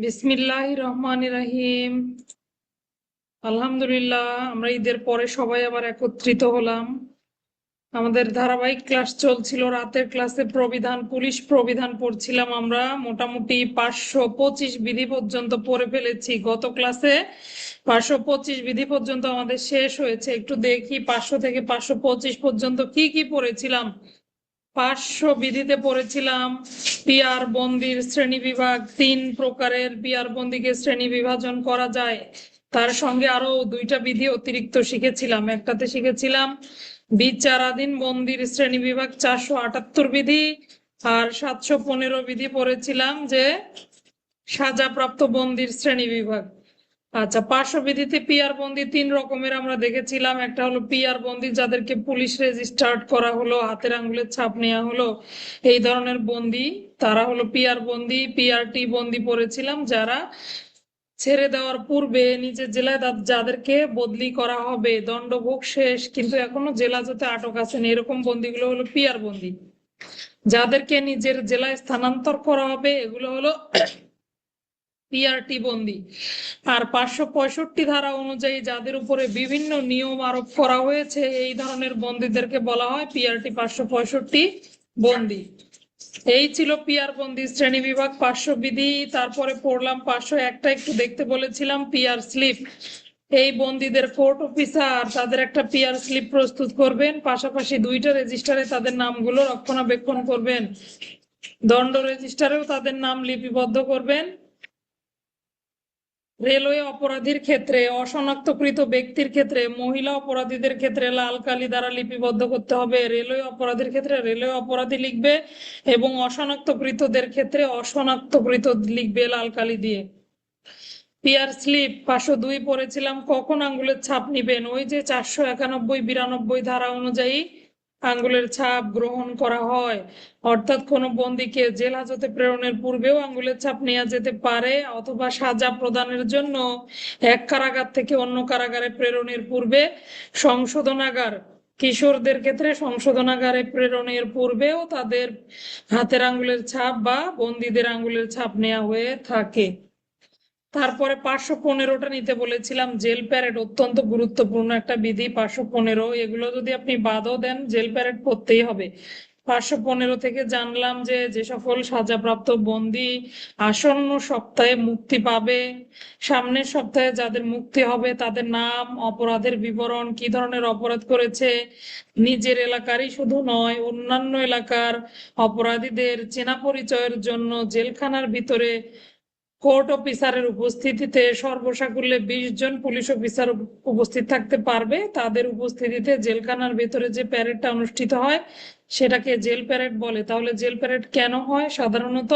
বিসমিল্লাহির রহমানির রহিম। আলহামদুলিল্লাহ, আমরা ঈদের পরে সবাই আবার একত্রিত হলাম। আমাদের ধারাবাহিক ক্লাস চলছিল। রাতের ক্লাসে পুলিশ প্রবিধান পড়ছিলাম। আমরা মোটামুটি 525 বিধি পর্যন্ত পড়ে ফেলেছি। গত ক্লাসে 525 বিধি পর্যন্ত আমাদের শেষ হয়েছে। একটু দেখি 500 থেকে 525 পর্যন্ত কি কি পড়েছিলাম। 500 বিধিতে পড়েছিলাম পিয়ার বন্দির শ্রেণী বিভাগ, 3 প্রকারের পিয়ার বন্দিকে শ্রেণী বিভাজন করা যায়। তার সঙ্গে আরো 2টা বিধি অতিরিক্ত শিখেছিলাম। একটাতে শিখেছিলাম বিচারাধীন বন্দির শ্রেণী বিভাগ 478 বিধি, আর 715 বিধি পড়েছিলাম যে সাজাপ্রাপ্ত বন্দির শ্রেণী বিভাগ। আচ্ছা, 500 বিধিতে পিআর বন্দি 3 রকমের আমরা দেখেছিলাম। একটা হলো পিআর বন্দি যাদেরকে পুলিশ রেজিস্টার্ড করা হলো, হাতের আঙ্গুলের ছাপ নেওয়া হলো, এই ধরনের বন্দি, তারা হলো পিআর বন্দি। পিআরটি বন্দি পড়েছিলাম যারা ছেড়ে দেওয়ার পূর্বে নিজের জেলায় যাদেরকে বদলি করা হবে, দণ্ডভোগ শেষ কিন্তু এখনো জেলা যেতে আটক আছেন, এরকম বন্দিগুলো হলো পিআর বন্দি। যাদেরকে নিজের জেলায় স্থানান্তর করা হবে এগুলো হলো পিআরটি বন্দি। আর 565 ধারা অনুযায়ী যাদের উপরে বিভিন্ন নিয়ম আরোপ করা হয়েছে এই ধরনের বন্দীদেরকে বলা হয় পিআরটি 565 বন্দি। এই ছিল পিআর বন্দি শ্রেণী বিভাগ 500 বিধি। তারপরে পড়লাম 501টা, একটু দেখতে বলেছিলাম পিআর স্লিপ। এই বন্দীদের কোর্ট অফিসার তাদের একটা পিআর স্লিপ প্রস্তুত করবেন, পাশাপাশি 2টা রেজিস্টারে তাদের নামগুলো রক্ষণাবেক্ষণ করবেন, দণ্ড রেজিস্টারেও তাদের নাম লিপিবদ্ধ করবেন। রেলওয়ে অপরাধীর ক্ষেত্রে, অশনাক্তকৃত ব্যক্তির ক্ষেত্রে, মহিলা অপরাধীদের ক্ষেত্রে লাল কালি দ্বারা লিপিবদ্ধ করতে হবে। রেলওয়ে অপরাধীর ক্ষেত্রে রেলওয়ে অপরাধী লিখবে এবং অশনাক্তকৃতদের ক্ষেত্রে অশনাক্তকৃত লিখবে লাল কালি দিয়ে। পিআর স্লিপ 502 পড়েছিলাম কখন আঙ্গুলের ছাপ নিবেন। ওই যে 491-92 ধারা অনুযায়ী আঙ্গুলের ছাপ গ্রহণ করা হয়, অর্থাৎ কোনো বন্দীকে জেল হাজতে প্রেরণের পূর্বেও আঙ্গুলের ছাপ নেওয়া যেতে পারে, অথবা সাজা প্রদানের জন্য এক কারাগার থেকে অন্য কারাগারে প্রেরণের পূর্বে সংশোধনাগার, কিশোরদের ক্ষেত্রে সংশোধনাগারে প্রেরণের পূর্বেও তাদের হাতের আঙ্গুলের ছাপ বা বন্দীদের আঙ্গুলের ছাপ নেওয়া হয়ে থাকে। তারপরে 515টা নিতে বলেছিলাম। জেল প্যারেড অত্যন্ত গুরুত্বপূর্ণ একটা বিধি। 515, এগুলো যদি আপনি বাদও দেন জেল প্যারেড করতেই হবে। 515 থেকে জানলাম যে যে সকল সাজাপ্রাপ্ত বন্দী আসন্ন সপ্তাহে মুক্তি পাবে, সামনের সপ্তাহে যাদের মুক্তি হবে তাদের নাম, অপরাধের বিবরণ, কি ধরনের অপরাধ করেছে, নিজের এলাকারই শুধু নয় অন্যান্য এলাকার অপরাধীদের চেনা পরিচয়ের জন্য জেলখানার ভিতরে কোর্ট অফিসারের উপস্থিতিতে সর্বসাকুল্যে 20 জন পুলিশ অফিসার উপস্থিত থাকতে পারবে। তাদের উপস্থিতিতে জেলখানার ভেতরে যে প্যারেডটা অনুষ্ঠিত হয় সেটাকে জেল প্যারেড বলে। তাহলে জেল প্যারেড কেন হয়? সাধারণত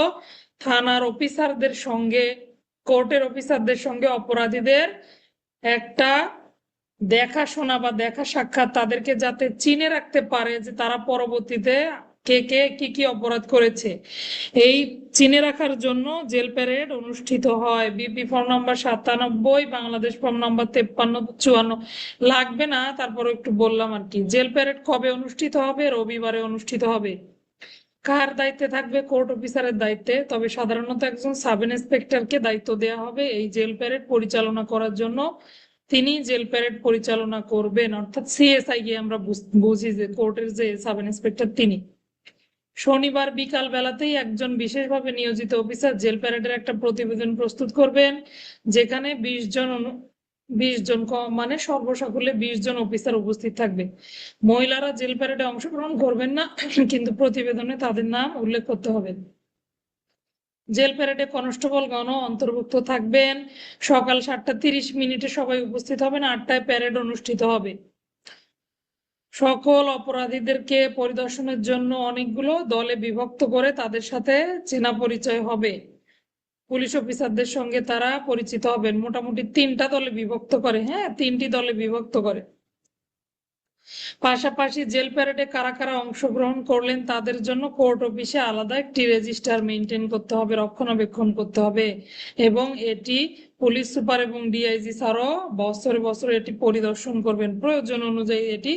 থানার অফিসারদের সঙ্গে, কোর্টের অফিসারদের সঙ্গে অপরাধীদের একটা দেখাশোনা বা দেখা সাক্ষাৎ, তাদেরকে যাতে চিনে রাখতে পারে যে তারা পরবর্তীতে কে কে কি কি অপরাধ করেছে, এই চিনে রাখার জন্য জেল প্যারেড অনুষ্ঠিত হয়। BP form number 97, Bangladesh form number 5354 লাগবে না, তারপর একটু বললাম আর কি। জেল প্যারেড কবে অনুষ্ঠিত হবে? রবিবারে অনুষ্ঠিত হবে। কার দায়িত্বে থাকবে? কোর্ট অফিসারের দায়িত্বে, তবে সাধারণত একজন সাব ইন্সপেক্টরকে দায়িত্ব দেওয়া হবে এই জেল প্যারেড পরিচালনা করার জন্য। তিনি জেল প্যারেড পরিচালনা করবেন, অর্থাৎ সিএসআই কে আমরা বুঝি যে কোর্টের যে সাব ইন্সপেক্টর তিনি। শনিবার বিকাল বেলাতেই একজন বিশেষভাবে নিয়োজিত অফিসার জেল প্যারেডের একটা প্রতিবেদন প্রস্তুত করবেন, যেখানে 20 জন মানে সর্বসাকুল্যে 20 জন অফিসার উপস্থিত থাকবে। মহিলারা জেল প্যারেডে অংশগ্রহণ করবেন না, কিন্তু প্রতিবেদনে তাদের নাম উল্লেখ করতে হবে। জেল প্যারেডে কনস্টেবলগণ অন্তর্ভুক্ত থাকবেন। সকাল 7:30 সবাই উপস্থিত হবেন। 8টায় প্যারেড অনুষ্ঠিত হবে। সকল অপরাধীদেরকে পরিদর্শনের জন্য অনেকগুলো দলে বিভক্ত করে তাদের সাথে চেনা পরিচয় হবে। পুলিশ অফিসারদের সঙ্গে তারা পরিচিত হবেন। মোটামুটি 3টা দলে বিভক্ত করে, 3টি দলে বিভক্ত করে। পাশাপাশি জেল প্যারেডে কারা কারা অংশগ্রহণ করলেন তাদের জন্য কোর্ট অফিসে আলাদা একটি রেজিস্টার মেনটেন করতে হবে, রক্ষণাবেক্ষণ করতে হবে, এবং এটি পুলিশ সুপার এবং ডিআইজি স্যারও বছরে বছরে এটি পরিদর্শন করবেন। প্রয়োজন অনুযায়ী এটি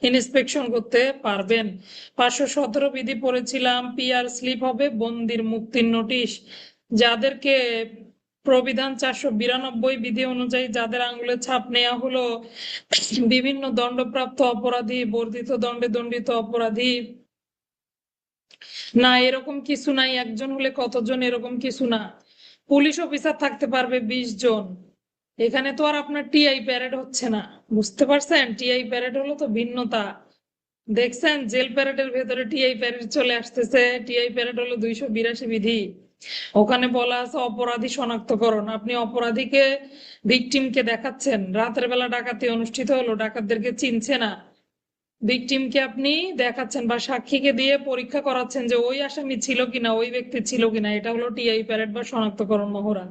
ইন্সপেকশন করতে পারবেন। 517 বিধি পড়েছিলাম। পিআর স্লিপ হবে বন্দির মুক্তির নোটিশ। যাদেরকে প্রবিধান 492 বিধি অনুযায়ী যাদের আঙ্গুলের ছাপ নেওয়া হলো বিভিন্ন দণ্ডপ্রাপ্ত অপরাধী, বর্ধিত দণ্ডে দণ্ডিত অপরাধী, না এরকম কিছু নাই। একজন হলে কতজন, এরকম কিছু না। পুলিশ অফিসার থাকতে পারবে 20 জন। এখানে তো আর আপনার টিআই প্যারেড হচ্ছে না, বুঝতে পারছেন? টিআই প্যারেড হলো তো ভিন্নতা। দেখছেন জেল প্যারেডের ভেতরে টিআই প্যারেড চলে আসতেছে। টিআই প্যারেড হলো 282 বিধি। ওখানে বলা আছে অপরাধী শনাক্তকরণ। আপনি অপরাধীকে, ভিকটিমকে দেখাচ্ছেন। রাতের বেলা ডাকাতি অনুষ্ঠিত হলো, ডাকাতদেরকে চিনছে না, ভিকটিমকে আপনি দেখাচ্ছেন বা সাক্ষীকে দিয়ে পরীক্ষা করাচ্ছেন যে ওই আসামি ছিল কিনা, ওই ব্যক্তি ছিল কিনা। এটা হলো টিআই প্যারেড বা শনাক্তকরণ মহড়া।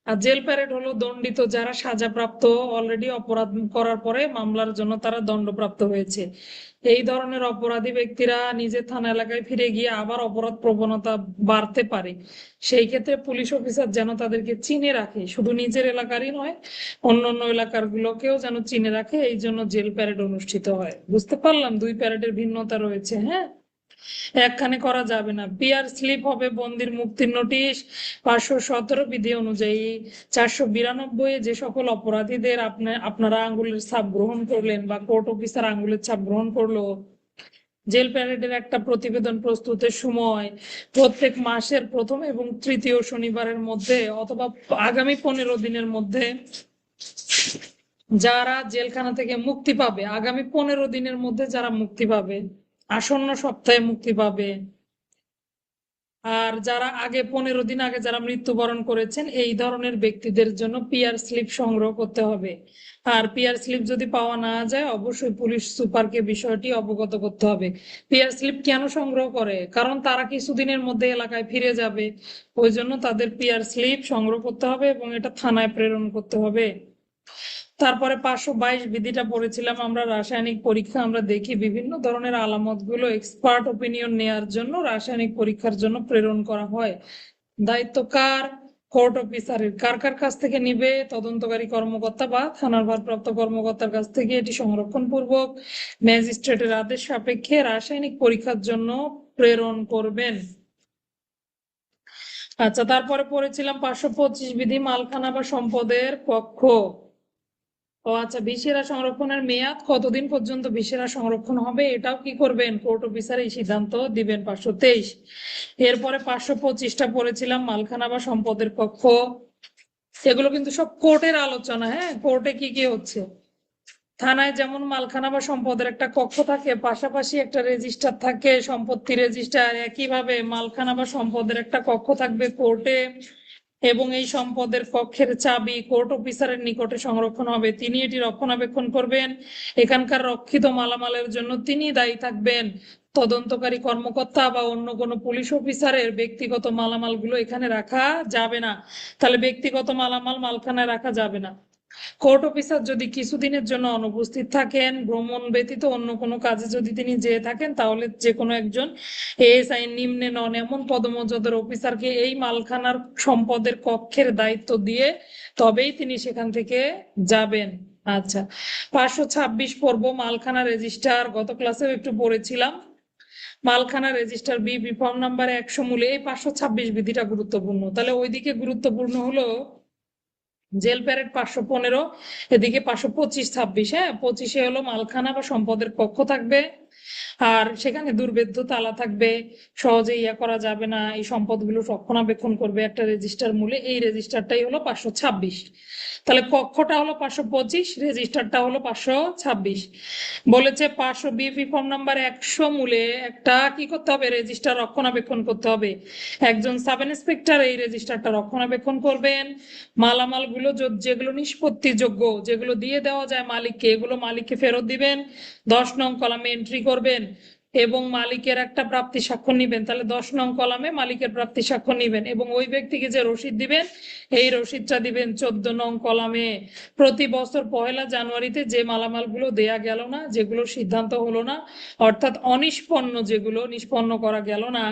আর জেল প্যারেড হলো দণ্ডিত, যারা সাজাপ্রাপ্ত, অলরেডি অপরাধ করার পরে মামলার জন্য তারা দণ্ডপ্রাপ্ত হয়েছে। এই ধরনের অপরাধী ব্যক্তিরা নিজের থানা এলাকায় ফিরে গিয়ে আবার অপরাধ প্রবণতা বাড়তে পারে। সেই ক্ষেত্রে পুলিশ অফিসার যেন তাদেরকে চিনে রাখে, শুধু নিজের এলাকারই নয়, অন্যান্য এলাকার গুলোকেও যেন চিনে রাখে। এই জন্য জেল প্যারেড অনুষ্ঠিত হয়। বুঝতে পারলাম দুই প্যারেডের ভিন্নতা রয়েছে। হ্যাঁ, একখানে করা যাবে না। পিআর স্লিপ হবে বন্দির মুক্তির নোটিশ। 517 বিধি অনুযায়ী 492 যে সকল অপরাধীদের আপনারা আঙ্গুলের ছাপ গ্রহণ করলেন বা কোর্ট অফিসার আঙ্গুলের ছাপ গ্রহণ করলো, জেল প্যারেডের একটা প্রতিবেদন প্রস্তুতের সময় প্রত্যেক মাসের প্রথম এবং তৃতীয় শনিবারের মধ্যে অথবা আগামী 15 দিনের মধ্যে যারা জেলখানা থেকে মুক্তি পাবে, আগামী 15 দিনের মধ্যে যারা মুক্তি পাবে, আসন্ন সপ্তাহে মুক্তি পাবে, আর যারা আগে 15 দিন আগে যারা মৃত্যুবরণ করেছেন, এই ধরনের ব্যক্তিদের জন্য পিআর স্লিপ সংগ্রহ করতে হবে। আর পিআর স্লিপ যদি পাওয়া না যায়, অবশ্যই পুলিশ সুপারকে বিষয়টি অবগত করতে হবে। পিআর স্লিপ কেন সংগ্রহ করে? কারণ তারা কিছুদিনের মধ্যে এলাকায় ফিরে যাবে, ওই জন্য তাদের পিআর স্লিপ সংগ্রহ করতে হবে এবং এটা থানায় প্রেরণ করতে হবে। তারপরে 522 বিধিটা পড়েছিলাম আমরা, রাসায়নিক পরীক্ষা। আমরা দেখি বিভিন্ন ধরনের আলামত গুলো এক্সপার্ট ওপিনিয়ন নেওয়ার জন্য রাসায়নিক পরীক্ষার জন্য প্রেরণ করা হয়। দায়িত্ব কার? কোর্ট অফিসারের। কার কার কাছ থেকে নিবে? তদন্তকারী কর্মকর্তা বা থানার ভারপ্রাপ্ত কর্মকর্তার কাছ থেকে এটি সংরক্ষণ পূর্বক ম্যাজিস্ট্রেটের আদেশ সাপেক্ষে রাসায়নিক পরীক্ষার জন্য প্রেরণ করবেন। আচ্ছা, তারপরে পড়েছিলাম 525 বিধি, মালখানা বা সম্পদের কক্ষ। ও আচ্ছা, ভিসেরা সংরক্ষণের মেয়াদ কতদিন পর্যন্ত ভিসেরা সংরক্ষণ হবে, এটাও কি করবেন? কোর্ট অফিসার এই সিদ্ধান্ত দিবেন। 523। এরপরে 525টা পড়েছিলাম, মালখানা বা সম্পদের কক্ষ। এগুলো কিন্তু সব কোর্টের আলোচনা। হ্যাঁ, কোর্টে কি কি হচ্ছে। থানায় যেমন মালখানা বা সম্পদের একটা কক্ষ থাকে, পাশাপাশি একটা রেজিস্টার থাকে, সম্পত্তি রেজিস্টার। একইভাবে মালখানা বা সম্পদের একটা কক্ষ থাকবে কোর্টে, এবং এই সম্পদের কক্ষের চাবি কোর্ট অফিসারের নিকটে সংরক্ষণ হবে। তিনি এটি রক্ষণাবেক্ষণ করবেন। এখানকার রক্ষিত মালামালের জন্য তিনি দায়ী থাকবেন। তদন্তকারী কর্মকর্তা বা অন্য কোনো পুলিশ অফিসারের ব্যক্তিগত মালামাল গুলো এখানে রাখা যাবে না। তাহলে ব্যক্তিগত মালামাল মালখানায় রাখা যাবে না। কোর্ট অফিসার যদি কিছুদিনের জন্য অনুপস্থিত থাকেন, ভ্রমণ ব্যতীত অন্য কোনো কাজে যদি তিনি যেয়ে থাকেন, তাহলে যে কোনো একজন এএসআই নিম্নে নন এমন পদমর্যাদার অফিসারকে এই মালখানার সম্পদের কক্ষের দায়িত্ব দিয়ে তবেই তিনি সেখান থেকে যাবেন। আচ্ছা, 526 পর্ব মালখানা রেজিস্টার। গত ক্লাসেও একটু পড়েছিলাম। মালখানা রেজিস্টার বি ফর্ম নাম্বার 100 মূলে এই 526 বিধিটা গুরুত্বপূর্ণ। তাহলে ওইদিকে গুরুত্বপূর্ণ হলো জেল প্যারেড 515, এদিকে 525 26। হ্যাঁ, 25-এ হলো মালখানা বা সম্পদের কক্ষ থাকবে, আর সেখানে দুর্ভেদ্য তালা থাকবে, সহজে ইয়া করা যাবে না। এই সম্পদগুলো রক্ষণাবেক্ষণ করবে একটা রেজিস্টার মূলে। এই রেজিস্টারটাই হলো 526। তাহলে কক্ষটা হলো 525, রেজিস্টারটা হলো 526। বলেছে 500 ফর্ম নাম্বার 100 মূলে একটা কি করতে হবে? রেজিস্টার রক্ষণাবেক্ষণ করতে হবে। একজন সাব ইন্সপেক্টর এই রেজিস্টারটা রক্ষণাবেক্ষণ করবেন। মালামাল গুলো যেগুলো নিষ্পত্তিযোগ্য, যেগুলো দিয়ে দেওয়া যায় মালিককে, এগুলো মালিককে ফেরত দিবেন। 10 নং কলামে এন্ট্রি করবেন এবং মালিকের একটা প্রাপ্তি স্বাক্ষর নিবেন। তাহলে 10 নং কলামে মালিকের প্রাপ্তি স্বাক্ষর নিবেন এবং ওই ব্যক্তিকে যে রসিদ দিবেন, এই রসিদটা দিবেন 14 নং কলামে। প্রতি বছর 1 জানুয়ারিতে যে মালামাল গুলো দেয়া গেল না, যেগুলো সিদ্ধান্ত হলো না, অর্থাৎ অনিষ্পন্ন, যেগুলো নিষ্পন্ন করা গেল না,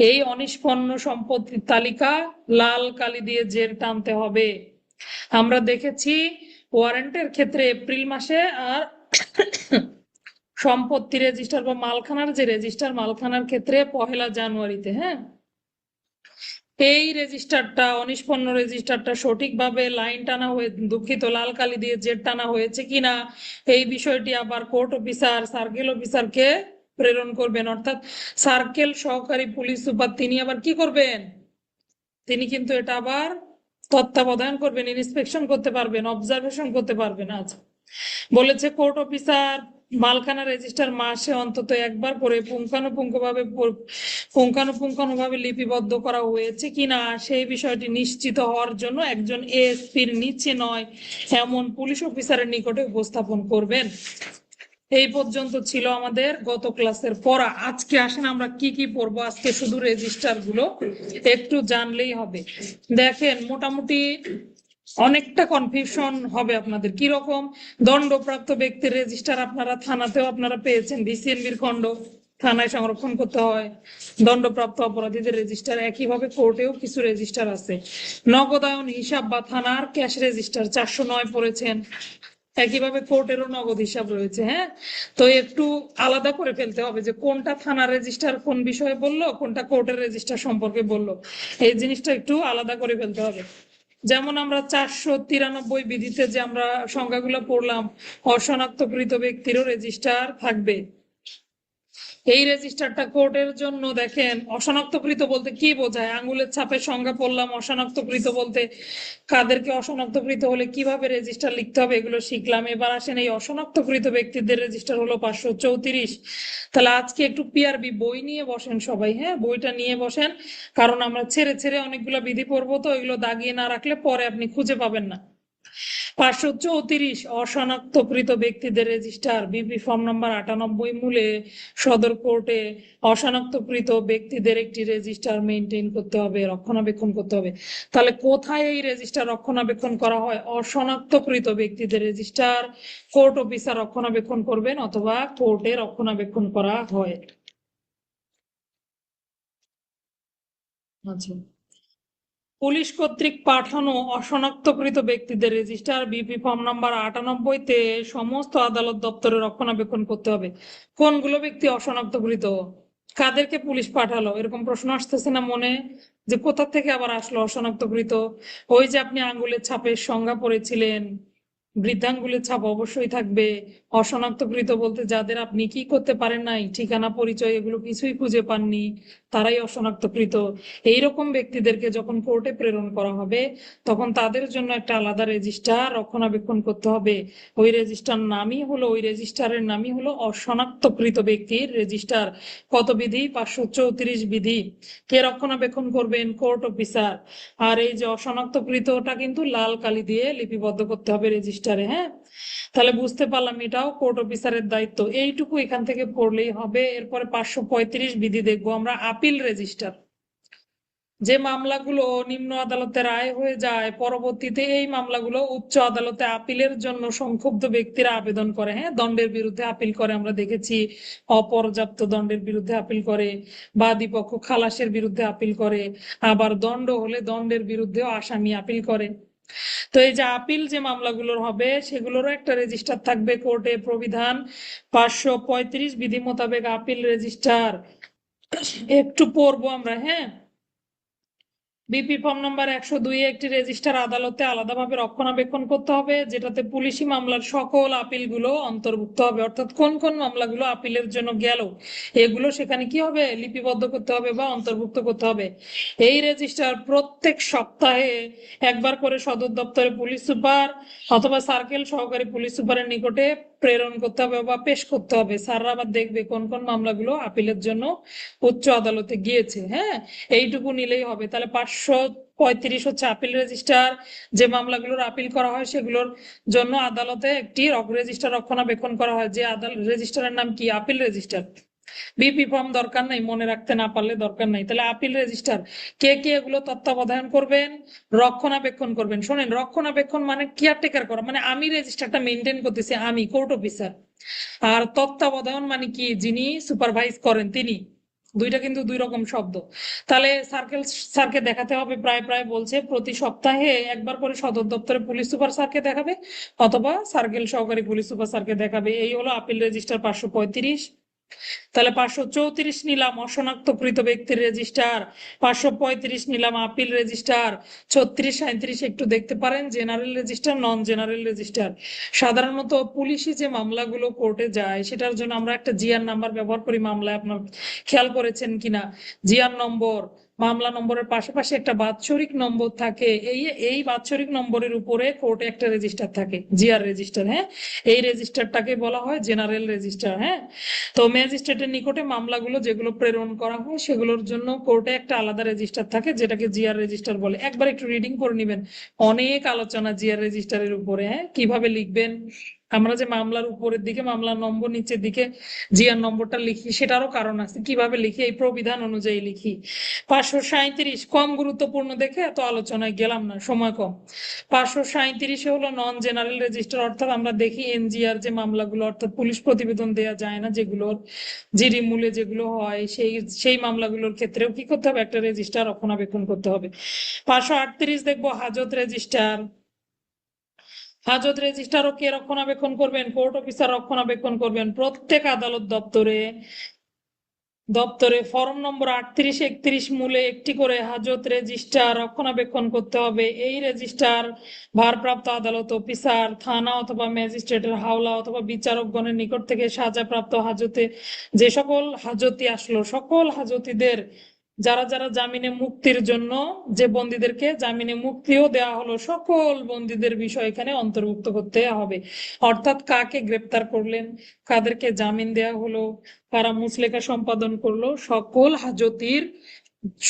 এই অনিষ্পন্ন সম্পত্তির তালিকা লাল কালি দিয়ে জের টানতে হবে। আমরা দেখেছি ওয়ারেন্টের ক্ষেত্রে এপ্রিল মাসে, আর সম্পত্তি রেজিস্টার বা মালখানার যে রেজিস্টার, মালখানার ক্ষেত্রে 1 জানুয়ারিতে। হ্যাঁ, এই রেজিস্টারটা অনিষ্পন্ন রেজিস্টারটা সঠিকভাবে লাইন টানা হয়ে, দুঃখিত, লাল কালি দিয়ে জেড টানা হয়েছে কিনা এই বিষয়টি আবার কোর্ট অফিসার, সার্কেল অফিসারকে প্রেরণ করবেন। অর্থাৎ সার্কেল সহকারী পুলিশ সুপার তিনি আবার কি করবেন, তিনি কিন্তু এটা আবার তত্ত্বাবধান করবেন, ইন্সপেকশন করতে পারবেন, অবজারভেশন করতে পারবেন। আচ্ছা, বলেছে কোর্ট অফিসার মালখানা রেজিস্টার মাসে অন্তত একবার করে পুঙ্খানুপুঙ্খভাবে লিপিবদ্ধ করা হয়েছে কিনা সেই বিষয়টি নিশ্চিত হওয়ার জন্য একজন এএসপির নিচে নয় এমন পুলিশ অফিসারের নিকটে উপস্থাপন করবেন। এই পর্যন্ত ছিল আমাদের গত ক্লাসের পড়া। আজকে আসেন আমরা কি কি পড়বো। আজকে শুধু রেজিস্টার গুলো একটু জানলেই হবে। দেখেন, মোটামুটি অনেকটা কনফিউশন হবে আপনাদের। কি রকম, দণ্ডপ্রাপ্ত ব্যক্তির রেজিস্টার আপনারা থানাতেও আপনারা পেয়েছেন, ভিসিএনবির খণ্ড থানায় সংরক্ষণ করতে হয়। দণ্ডপ্রাপ্ত অপরাধীদের রেজিস্টার, একইভাবে কোর্টেও কিছু রেজিস্টার আছে। নগদায়ন হিসাব বা থানার ক্যাশ রেজিস্টার 409 পড়েছেন। একইভাবে কোর্টেরও নগদ হিসাব রয়েছে। হ্যাঁ, তো একটু আলাদা করে ফেলতে হবে যে কোনটা থানার রেজিস্টার কোন বিষয়ে বললো, কোনটা কোর্টের রেজিস্টার সম্পর্কে বললো। এই জিনিসটা একটু আলাদা করে ফেলতে হবে। যেমন আমরা 493 বিধিতে যে আমরা সংজ্ঞাগুলো পড়লাম, অশনাক্তকৃত ব্যক্তিরও রেজিস্টার থাকবে। এই রেজিস্টারটা কোর্টের জন্য, দেখেন অশনাক্তকৃত বলতে কি বোঝায়, আঙ্গুলের ছাপের সংজ্ঞা পড়লাম। অশনাক্তকৃত বলতে কাদেরকে, অশনাক্তকৃত হলে কিভাবে রেজিস্টার লিখতে হবে এগুলো শিখলাম। এবার আসেন, এই অশনাক্তকৃত ব্যক্তিদের রেজিস্টার হলো 534। তাহলে আজকে একটু পিআরবি বই নিয়ে বসেন সবাই। হ্যাঁ, বইটা নিয়ে বসেন, কারণ আমরা ছেড়ে ছেড়ে অনেকগুলো বিধি পড়বো, তো এগুলো দাগিয়ে না রাখলে পরে আপনি খুঁজে পাবেন না। 534 অশনাক্তকৃত ব্যক্তিদের রেজিস্টার, বিপি ফর্ম নাম্বার 98 মূলে সদর কোর্টে অশনাক্তকৃত ব্যক্তিদের একটি রেজিস্টার মেনটেন করতে হবে, রক্ষণাবেক্ষণ করতে হবে। তাহলে কোথায় এই রেজিস্টার রক্ষণাবেক্ষণ করা হয়? অশনাক্তকৃত ব্যক্তিদের রেজিস্টার কোর্ট অফিসার রক্ষণাবেক্ষণ করবেন অথবা কোর্টে রক্ষণাবেক্ষণ করা হয়। আচ্ছা, পুলিশ কর্তৃক পাঠানো অশনাক্তকৃত ব্যক্তিদের রেজিস্টার, বিপি ফর্ম নাম্বার 98-তে সমস্ত আদালত দপ্তরে রক্ষণাবেক্ষণ করতে হবে। কোনগুলো ব্যক্তি অশনাক্তকৃত, কাদেরকে পুলিশ পাঠালো, এরকম প্রশ্ন আসতেছে না মনে, যে কোথা থেকে আবার আসলো অশনাক্তকৃত? ওই যে আপনি আঙ্গুলের ছাপের সংজ্ঞা পড়েছিলেন, বৃদ্ধাঙ্গুলের ছাপ অবশ্যই থাকবে। অশনাক্তকৃত বলতে যাদের আপনি কি করতে পারেন নাই, ঠিকানা পরিচয় এগুলো কিছুই খুঁজে পাননি, তারাই অশনাক্তকৃত। এইরকম ব্যক্তিদেরকে যখন কোর্টে প্রেরণ করা হবে তখন তাদের জন্য একটা আলাদা রেজিস্টার রক্ষণাবেক্ষণ করতে হবে। ওই রেজিস্টার নামই হলো, ওই রেজিস্টারের নামই হলো অশনাক্তকৃত ব্যক্তির রেজিস্টার। কত বিধি? 534 বিধি। কে রক্ষণাবেক্ষণ করবেন? Court officer. আর এই যে অশনাক্তকৃতটা কিন্তু লাল কালি দিয়ে লিপিবদ্ধ করতে হবে রেজিস্টারে। হ্যাঁ, তাহলে বুঝতে পারলাম এটাও কোর্ট অফিসারের দায়িত্ব। এইটুকু এখান থেকে পড়লেই হবে। এরপরে 535 বিধি দেখবো আমরা, আপিল রেজিস্টার। যে মামলাগুলো নিম্ন আদালতে রায় হয়ে যায়, পরবর্তীতে এই মামলাগুলো উচ্চ আদালতে আপিলের জন্য সংক্ষুব্ধ ব্যক্তিরা আবেদন করে। হ্যাঁ, দণ্ডের বিরুদ্ধে আপিল করে, আমরা দেখেছি অপর্যাপ্ত দণ্ডের বিরুদ্ধে আপিল করে, বাদী পক্ষ খালাসের বিরুদ্ধে আপিল করে, আবার দণ্ড হলে দণ্ডের বিরুদ্ধেও আসামি আপিল করে। তো এই যে আপিল যে মামলাগুলোর হবে সেগুলোরও একটা রেজিস্টার থাকবে কোর্টে। প্রবিধান 535 বিধি মোতাবেক আপিল রেজিস্টার একটু পড়বো আমরা। হ্যাঁ, বিপি ফর্ম নাম্বার 102 একটি রেজিস্টার আদালতে আলাদাভাবে রক্ষণাবেক্ষণ করতে হবে, যেটাতে পুলিশি মামলার সকল আপিলগুলো অন্তর্ভুক্ত হবে। অর্থাৎ কোন কোন মামলাগুলো আপিলের জন্য গেল এগুলো সেখানে কি হবে, লিপিবদ্ধ করতে হবে বা অন্তর্ভুক্ত করতে হবে। এই রেজিস্টার প্রত্যেক সপ্তাহে একবার করে সদর দপ্তরে পুলিশ সুপার অথবা সার্কেল সহকারী পুলিশ সুপারের নিকটে প্রেরণ করতে হবে বা পেশ করতে হবে। স্যাররা আবার দেখবে কোন কোন মামলাগুলো আপিলের জন্য উচ্চ আদালতে গিয়েছে। হ্যাঁ, এইটুকু নিলেই হবে। তাহলে 535 হচ্ছে আপিল রেজিস্টার। যে মামলাগুলোর আপিল করা হয় সেগুলোর জন্য আদালতে একটি রেজিস্টার রক্ষণাবেক্ষণ করা হয়। যে আদালত রেজিস্টারের নাম কি? Appeal register. বিপি ফর্ম দরকার নাই, মনে রাখতে না পারলে দরকার নাই। তাহলে আপিল রেজিস্টার কে কে এগুলো তত্ত্বাবধান করবেন, রক্ষণাবেক্ষণ করবেন? শোনেন, রক্ষণাবেক্ষণ মানে কেয়ারটেকার করা, মানে আমি রেজিস্টারটা মেনটেন করতেছি, আমি কোর্ট অফিসার। আর তত্ত্বাবধান মানে কি? যিনি সুপারভাইজ করেন তিনি। দুইটা কিন্তু দুই রকম শব্দ। তাহলে সার্কেল স্যারকে দেখাতে হবে, প্রায় প্রায় বলছে প্রতি সপ্তাহে একবার করে সদর দপ্তরে পুলিশ সুপার স্যারকে দেখাবে অথবা সার্কেল সহকারী পুলিশ সুপার স্যারকে দেখাবে। এই হলো আপিল রেজিস্টার 535। তাহলে 534 নিলাম অশনাক্তকৃত ব্যক্তির রেজিস্টার, 535 নিলাম আপিল রেজিস্টার, 36 37 একটু দেখতে পারেন জেনারেল রেজিস্টার, নন জেনারেল রেজিস্টার। সাধারণত পুলিশি যে মামলাগুলো কোর্টে যায় সেটার জন্য আমরা একটা জিআর নাম্বার ব্যবহার করি মামলায়, আপনার খেয়াল করেছেন কিনা? জিআর নম্বর, মামলা নম্বরের পাশাপাশি একটা বাৎসরিক নম্বর থাকে, এই এই বাৎসরিক নম্বরের উপরে কোর্টে একটা রেজিস্টার থাকে, জিআর রেজিস্টার। হ্যাঁ, এই রেজিস্টারটাকে বলা হয় জেনারেল রেজিস্টার। হ্যাঁ, তো ম্যাজিস্ট্রেটের নিকটে মামলাগুলো যেগুলো প্রেরণ করা হয় সেগুলোর জন্য কোর্টে একটা আলাদা রেজিস্টার থাকে যেটাকে জিআর রেজিস্টার বলে। একবার একটু রিডিং করে নিবেন, অনেক আলোচনা জিআর রেজিস্টারের উপরে। হ্যাঁ, কিভাবে লিখবেন, আমরা যে মামলার উপরের দিকে মামলার নম্বর নিচের দিকে জিআর নম্বরটা লিখি সেটারও কারণ আছে, কিভাবে লিখি এই প্রবিধান অনুযায়ী লিখি। 537 কম গুরুত্বপূর্ণ দেখে এত আলোচনায় গেলাম না, সময় কম। 537 হলো নন জেনারেল রেজিস্টার, অর্থাৎ আমরা দেখি এনজিআর যে মামলাগুলো, অর্থাৎ পুলিশ প্রতিবেদন দেয়া যায় না যেগুলোর জিডি মূলে যেগুলো হয়, সেই মামলাগুলোর ক্ষেত্রেও কি করতে হবে, একটা রেজিস্টার রক্ষণাবেক্ষণ করতে হবে। 538 দেখবো হাজত রেজিস্টার। হাজত রেজিস্টারও কে রক্ষণাবেক্ষণ করবেন? কোর্ট অফিসার রক্ষণাবেক্ষণ করবেন। প্রত্যেক আদালত দপ্তরে ফরম নম্বর 38 31 মূলে একটি করে হাজত রেজিস্টার রক্ষণাবেক্ষণ করতে হবে। এই রেজিস্টার ভারপ্রাপ্ত আদালত অফিসার, থানা অথবা ম্যাজিস্ট্রেটের হাওলা অথবা বিচারকগণের নিকট থেকে সাজাপ্রাপ্ত হাজতে যে সকল হাজতি আসলো, সকল হাজতিদের যারা যারা জামিনে মুক্তির জন্য, যে বন্দীদেরকে জামিনে মুক্তিও দেওয়া হলো, সকল বন্দীদের বিষয় এখানে অন্তর্ভুক্ত করতে হবে। অর্থাৎ কাকে গ্রেপ্তার করলেন, কাদেরকে জামিন দেওয়া হলো, কারা মুচলেখা সম্পাদন করলো, সকল হাজতির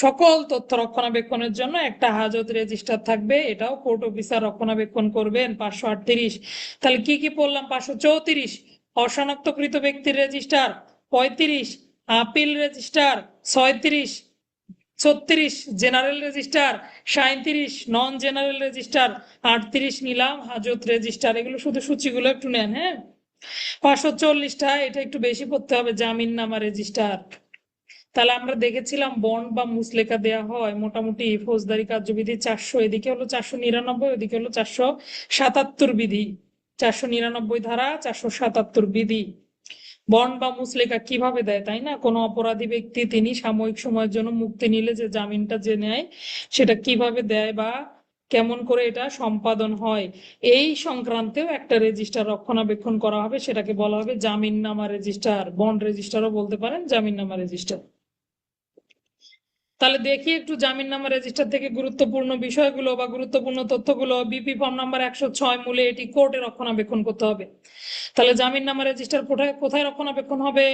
সকল তথ্য রক্ষণাবেক্ষণের জন্য একটা হাজত রেজিস্টার থাকবে, এটাও কোর্ট অফিসার রক্ষণাবেক্ষণ করবেন। 538 তাহলে কি কি পড়লাম? 534 অশনাক্তকৃত ব্যক্তির register, 35 appeal register, 36 36 general register, 37 নন জেনারেল রেজিস্টার, 38 নিলাম হাজত রেজিস্টার। এগুলো শুধু সূচিগুলো একটু নেন। হ্যাঁ, 540টা এটা একটু বেশি পড়তে হবে, জামিন নামা রেজিস্টার। তাহলে আমরা দেখেছিলাম বন্ড বা মুচলেকা দেয়া হয় মোটামুটি ফৌজদারি কার্যবিধি 400, এদিকে হলো 499, ওদিকে হলো 477 বিধি, 499 ধারা 477 বিধি। বন্ড বা মুচলেকা কিভাবে দেয়, তাই না? কোনো অপরাধী ব্যক্তি তিনি সাময়িক সময়ের জন্য মুক্তি নিলে যে জামিনটা যে নেয় সেটা কিভাবে দেয় বা কেমন করে এটা সম্পাদন হয়, এই সংক্রান্তেও একটা রেজিস্টার রক্ষণাবেক্ষণ করা হবে, সেটাকে বলা হবে জামিননামা রেজিস্টার। বন্ড রেজিস্টারও বলতে পারেন, জামিননামা রেজিস্টার। তাহলে দেখি একটু জামিননামা রেজিস্টার থেকে গুরুত্বপূর্ণ বিষয়গুলো বা গুরুত্বপূর্ণ তথ্যগুলো। বিপি ফর্ম নাম্বার 106 মূলে এটি কোর্টে রক্ষণাবেক্ষণ করতে হবে। তাহলে জামিননামা রেজিস্টার কোথায় কোথায় রক্ষণাবেক্ষণ হবে?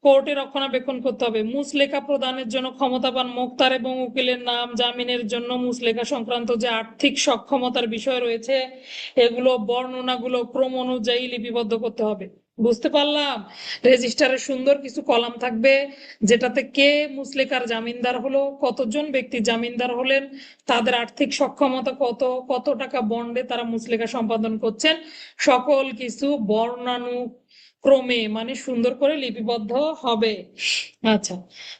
কোর্টে রক্ষণাবেক্ষণ করতে হবে। মুচলেখা প্রদানের জন্য ক্ষমতাবান মোক্তার এবং উকিলের নাম, জামিনের জন্য মুচলেখা সংক্রান্ত যে আর্থিক সক্ষমতার বিষয় রয়েছে এগুলো বর্ণনাগুলো ক্রম অনুযায়ী লিপিবদ্ধ করতে হবে। বুঝতে পারলাম? রেজিস্টারে সুন্দর কিছু কলাম থাকবে যেটাতে কে মুচলেকার জামিনদার হলো, কতজন ব্যক্তি জামিনদার হলেন, তাদের আর্থিক সক্ষমতা কত, কত টাকা বন্ডে তারা মুচলেখা সম্পাদন করছেন, সকল কিছু বর্ণানু ক্রমে মানে সুন্দর করে লিপিবদ্ধ হবে। আচ্ছা,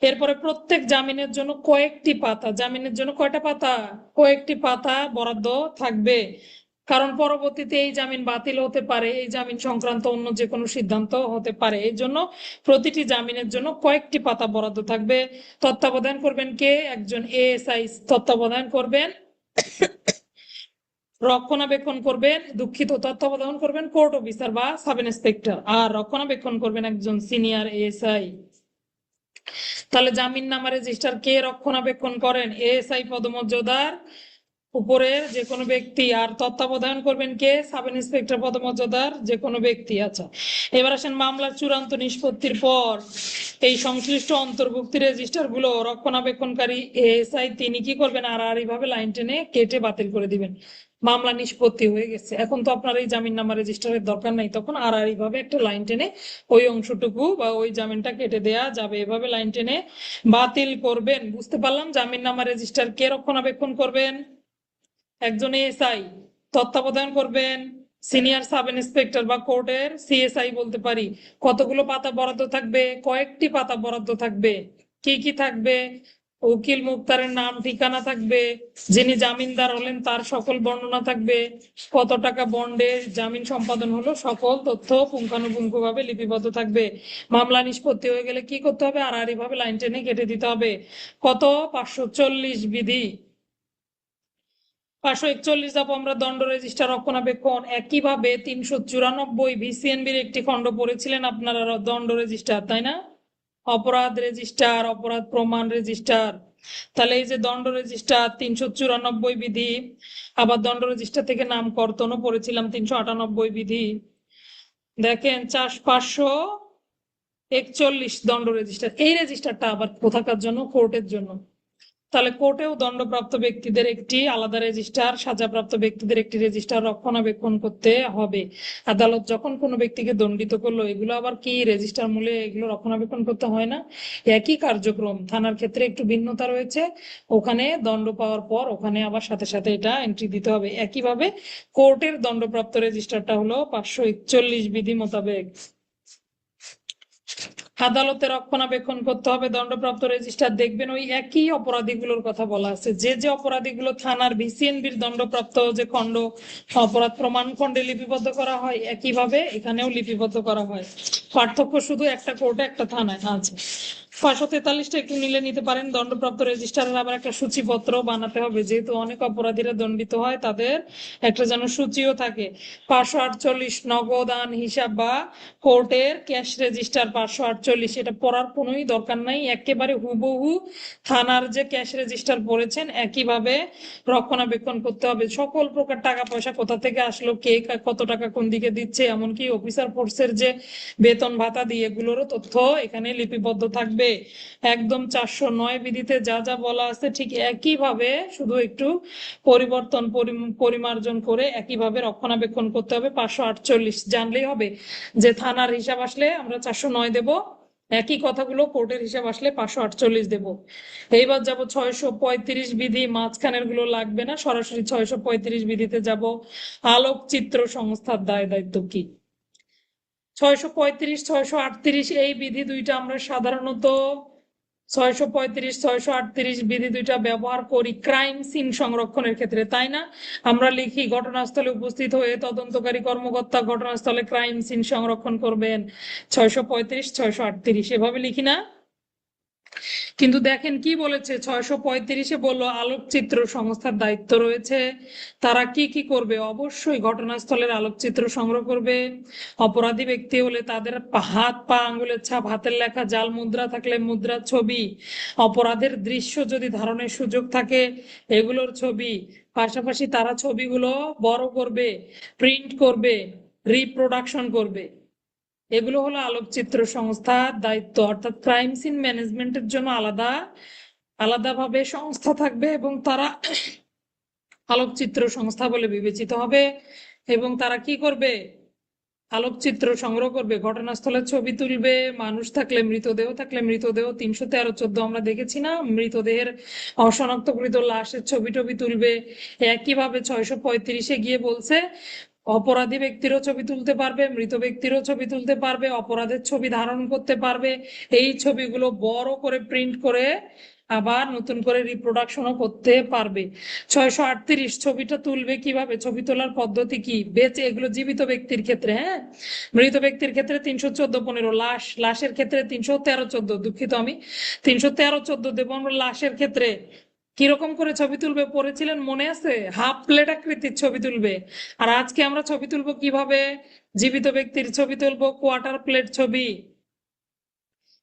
এরপরে প্রত্যেক জামিনের জন্য কয়েকটি পাতা, জামিনের জন্য কয়টা পাতা? কয়েকটি পাতা বরাদ্দ থাকবে, কারণ পরবর্তীতে এই জামিন বাতিল হতে পারে, এই জামিন সংক্রান্ত অন্য যে কোনো সিদ্ধান্ত হতে পারে, এই জন্য প্রতিটি জামিনের জন্য কয়েকটি পাতা বরাদ্দ থাকবে। তত্ত্বাবধান করবেন কে? একজন এএসআই তত্ত্বাবধান করবেন, রক্ষণাবেক্ষণ করবেন, দুঃখিত, তত্ত্বাবধান করবেন কোর্ট অফিসার বা সাব ইন্সপেক্টর, আর রক্ষণাবেক্ষণ করবেন একজন সিনিয়র এএসআই। তাহলে জামিননামা রেজিস্টার কে রক্ষণাবেক্ষণ করেন? এএসআই পদমর্যাদার উপরের যে কোনো ব্যক্তি। আর তত্ত্বাবধান করবেন কে? সাব ইন্সপেক্টর পদমর্যাদার যে কোনো ব্যক্তি। আচ্ছা, এবার আসেন মামলার চূড়ান্ত নিষ্পত্তির পর এই সংশ্লিষ্ট অন্তর্ভুক্তি রেজিস্টার গুলো রক্ষণাবেক্ষণকারী এএসআই তিনি কি করবেন? আড়াআড়ি ভাবে লাইন টেনে কেটে বাতিল করে দিবেন। মামলা নিষ্পত্তি হয়ে গেছে, এখন তো আপনার এই জামিননামা রেজিস্টারের দরকার নাই, তখন আড়াআড়ি ভাবে একটা লাইন টেনে ওই অংশটুকু বা ওই জামিনটা কেটে দেয়া যাবে, এভাবে লাইন টেনে বাতিল করবেন। বুঝতে পারলাম? জামিননামা রেজিস্টার কে রক্ষণাবেক্ষণ করবেন? একজন এএসআই। তত্ত্বাবধান করবেন সিনিয়র সাব ইন্সপেক্টর বা কোর্টের সিএসআই বলতে পারি। কতগুলো পাতা বরাদ্দ থাকবে? কয়েকটি পাতা বরাদ্দ থাকবে। কি কি থাকবে? উকিল মুক্তারের নাম ঠিকানা থাকবে, যিনি জামিনদার হলেন তার সকল বর্ণনা থাকবে, কত টাকা বন্ডে জামিন সম্পাদন হলো, সকল তথ্য পুঙ্খানুপুঙ্খভাবে লিপিবদ্ধ থাকবে। মামলা নিষ্পত্তি হয়ে গেলে কি করতে হবে? আড়াআড়ি ভাবে লাইন টেনে কেটে দিতে হবে। কত? 540 বিধি। 541 ধাপ আমরা দণ্ড রেজিস্টার রক্ষণাবেক্ষণ। একইভাবে 394 VCNBর একটি খণ্ড পড়েছিলেন আপনারা, দণ্ড রেজিস্টার, তাই না? অপরাধ রেজিস্টার, অপরাধ প্রমাণ রেজিস্টার। তাহলে এই যে দণ্ড রেজিস্টার 394 বিধি, আবার দণ্ড রেজিস্টার থেকে নাম কর্তনও পড়েছিলাম 398 বিধি। দেখেন 541 দণ্ড রেজিস্টার। এই রেজিস্টারটা আবার কোথাকার জন্য? কোর্টের জন্য। তাহলে কোর্টেও দণ্ডপ্রাপ্ত ব্যক্তিদের একটি আলাদা রেজিস্টার, সাজাপ্রাপ্ত ব্যক্তিদের একটি রেজিস্টার রক্ষণাবেক্ষণ করতে হবে। আদালত যখন কোনো ব্যক্তিকে দণ্ডিত করলো, এগুলো আবার কি রেজিস্টার মূলে এগুলো রক্ষণাবেক্ষণ করতে হয় না? একই কার্যক্রম, থানার ক্ষেত্রে একটু ভিন্নতা রয়েছে। ওখানে দণ্ড পাওয়ার পর ওখানে আবার সাথে সাথে এটা এন্ট্রি দিতে হবে। একইভাবে কোর্টের দণ্ডপ্রাপ্ত রেজিস্টারটা হলো 541 বিধি মোতাবেক। আদালতে রক্ষণাবেক্ষণ করতে হবে দণ্ডপ্রাপ্ত রেজিস্টার। দেখবেন ওই একই অপরাধীগুলোর কথা বলা আছে, যে যে অপরাধীগুলো থানার VCNBর দণ্ডপ্রাপ্ত যে খণ্ড, অপরাধ প্রমাণ খণ্ডে লিপিবদ্ধ করা হয়, একইভাবে এখানেও লিপিবদ্ধ করা হয়। পার্থক্য শুধু একটা কোর্টে একটা থানায় আছে। 543টা একটু নিলে নিতে পারেন। দণ্ডপ্রাপ্ত রেজিস্ট্রারের আবার একটা সূচিপত্র বানাতে হবে, যেহেতু অনেক অপরাধীরা দণ্ডিত হয়, তাদের একটা যেন সূচিও থাকে। 548 নগদান হিসাব বা কোর্টের ক্যাশ রেজিস্টার 548, এটা পড়ার কোনোই দরকার নাই, একেবারে হুবহু থানার যে ক্যাশ রেজিস্টার পড়েছেন একইভাবে রক্ষণাবেক্ষণ করতে হবে। সকল প্রকার টাকা পয়সা কোথা থেকে আসলো, কে কত টাকা কোন দিকে দিচ্ছে, এমনকি অফিসার ফোর্সের যে বেতন ভাতা দিয়ে, এগুলোরও তথ্য এখানে লিপিবদ্ধ থাকবে। একদম 409 বিধিতে যা যা বলা আছে ঠিক একইভাবে, শুধু একটু পরিবর্তন পরিমার্জন করে একইভাবে রক্ষণাবেক্ষণ করতে হবে। 548 জানলেই হবে যে থানার হিসাব আসলে আমরা 409 দেব, একই কথাগুলো কোর্টের হিসাব আসলে 548 দেব। এইবার যাব 635 বিধি, মাঝখানের গুলো লাগবে না, সরাসরি 635 বিধিতে যাব। আলোকচিত্র সংস্থার দায় দায়িত্ব কি? 635 638 এই বিধি দুইটা আমরা সাধারণত 635 638 বিধি দুইটা ব্যবহার করি ক্রাইম সিন সংরক্ষণের ক্ষেত্রে, তাই না? আমরা লিখি ঘটনাস্থলে উপস্থিত হয়ে তদন্তকারী কর্মকর্তা ঘটনাস্থলে ক্রাইম সিন সংরক্ষণ করবেন, 635 638 এভাবে লিখি না? কিন্তু দেখেন কি বলেছে 635-এ বললো আলোকচিত্র সংস্থার দায়িত্ব রয়েছে। তারা কি কি করবে? অবশ্যই ঘটনাস্থলের আলোকচিত্র সংগ্রহ করবে। অপরাধী ব্যক্তি হলে তাদের হাত পা আঙ্গুলের ছাপ, হাতের লেখা, জাল মুদ্রা থাকলে মুদ্রার ছবি, অপরাধের দৃশ্য যদি ধারণের সুযোগ থাকে এগুলোর ছবি, পাশাপাশি তারা ছবিগুলো বড় করবে, প্রিন্ট করবে, রিপ্রোডাকশন করবে। এগুলো হলো আলোকচিত্র সংস্থার দায়িত্ব। অর্থাৎ ক্রাইম সিন ম্যানেজমেন্টের জন্য আলাদাভাবে সংস্থা থাকবে এবং তারা আলোকচিত্র সংস্থা বলে বিবেচিত হবে। এবং তারা কি করবে? আলোকচিত্র সংগ্রহ করবে, ঘটনাস্থলের ছবি তুলবে, মানুষ থাকলে, মৃতদেহ থাকলে মৃতদেহ, 313-14 আমরা দেখেছি না, মৃতদেহের অশনাক্তকৃত লাশের ছবি টবি তুলবে। একইভাবে 635-এ গিয়ে বলছে অপরাধী ব্যক্তিরও ছবি তুলতে পারবে, মৃত ব্যক্তিরও ছবি তুলতে পারবে, অপরাধের ছবি ধারণ করতে পারবে। এই ছবিগুলো বড় করে প্রিন্ট করে আবার নতুন করে রিপ্রোডাকশনও করতে পারবে। 638 ছবিটা তুলবে কিভাবে? ছবি তোলার পদ্ধতি কি? বেঁচে, এগুলো জীবিত ব্যক্তির ক্ষেত্রে, হ্যাঁ। মৃত ব্যক্তির ক্ষেত্রে 314-15, লাশের ক্ষেত্রে 313-14, দুঃখিত আমি 313-14 দেবো আমরা। লাশের ক্ষেত্রে কিরকম করে ছবি তুলবে পড়েছিলেন, মনে আছে? হাফ প্লেট আকৃতির ছবি তুলবে। আর আজকে আমরা ছবি তুলবো কিভাবে? জীবিত ব্যক্তির ছবি তুলবো কোয়ার্টার প্লেট ছবি।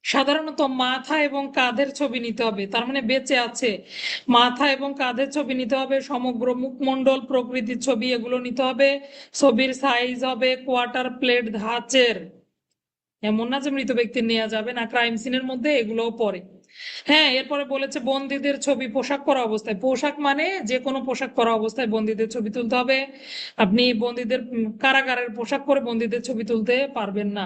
সাধারণত মাথা এবং কাঁধের ছবি নিতে হবে, তার মানে বেঁচে আছে, মাথা এবং কাঁধের ছবি নিতে হবে, সমগ্র মুখমণ্ডল প্রকৃতির ছবি এগুলো নিতে হবে। ছবির সাইজ হবে কোয়ার্টার প্লেট ধাঁচের, এমন না যে মৃত ব্যক্তির নেওয়া যাবে না, ক্রাইম সিনের মধ্যে এগুলোও পড়ে। হ্যাঁ, এরপরে বলেছে বন্দীদের ছবি পোশাক পরা অবস্থায়, পোশাক মানে যে কোনো পোশাক পরা অবস্থায় বন্দীদের ছবি তুলতে হবে। আপনি বন্দীদের কারাগারের পোশাক পরে বন্দীদের ছবি তুলতে পারবেন না।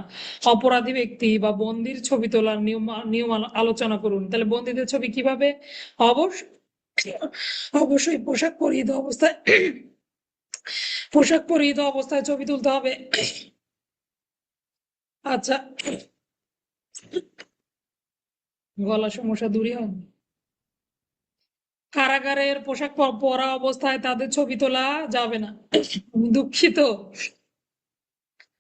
অপরাধী ব্যক্তি বা বন্দির ছবি তোলার নিয়ম নিয়ম আলোচনা করুন। তাহলে বন্দীদের ছবি কিভাবে? অবশ্যই অবশ্যই পোশাক পরিহিত অবস্থায় ছবি তুলতে হবে। আচ্ছা, গলা সমস্যা দূরই হয়। কারাগারের পোশাক পরা অবস্থায় তাদের ছবি তোলা যাবে না। দুঃখিত।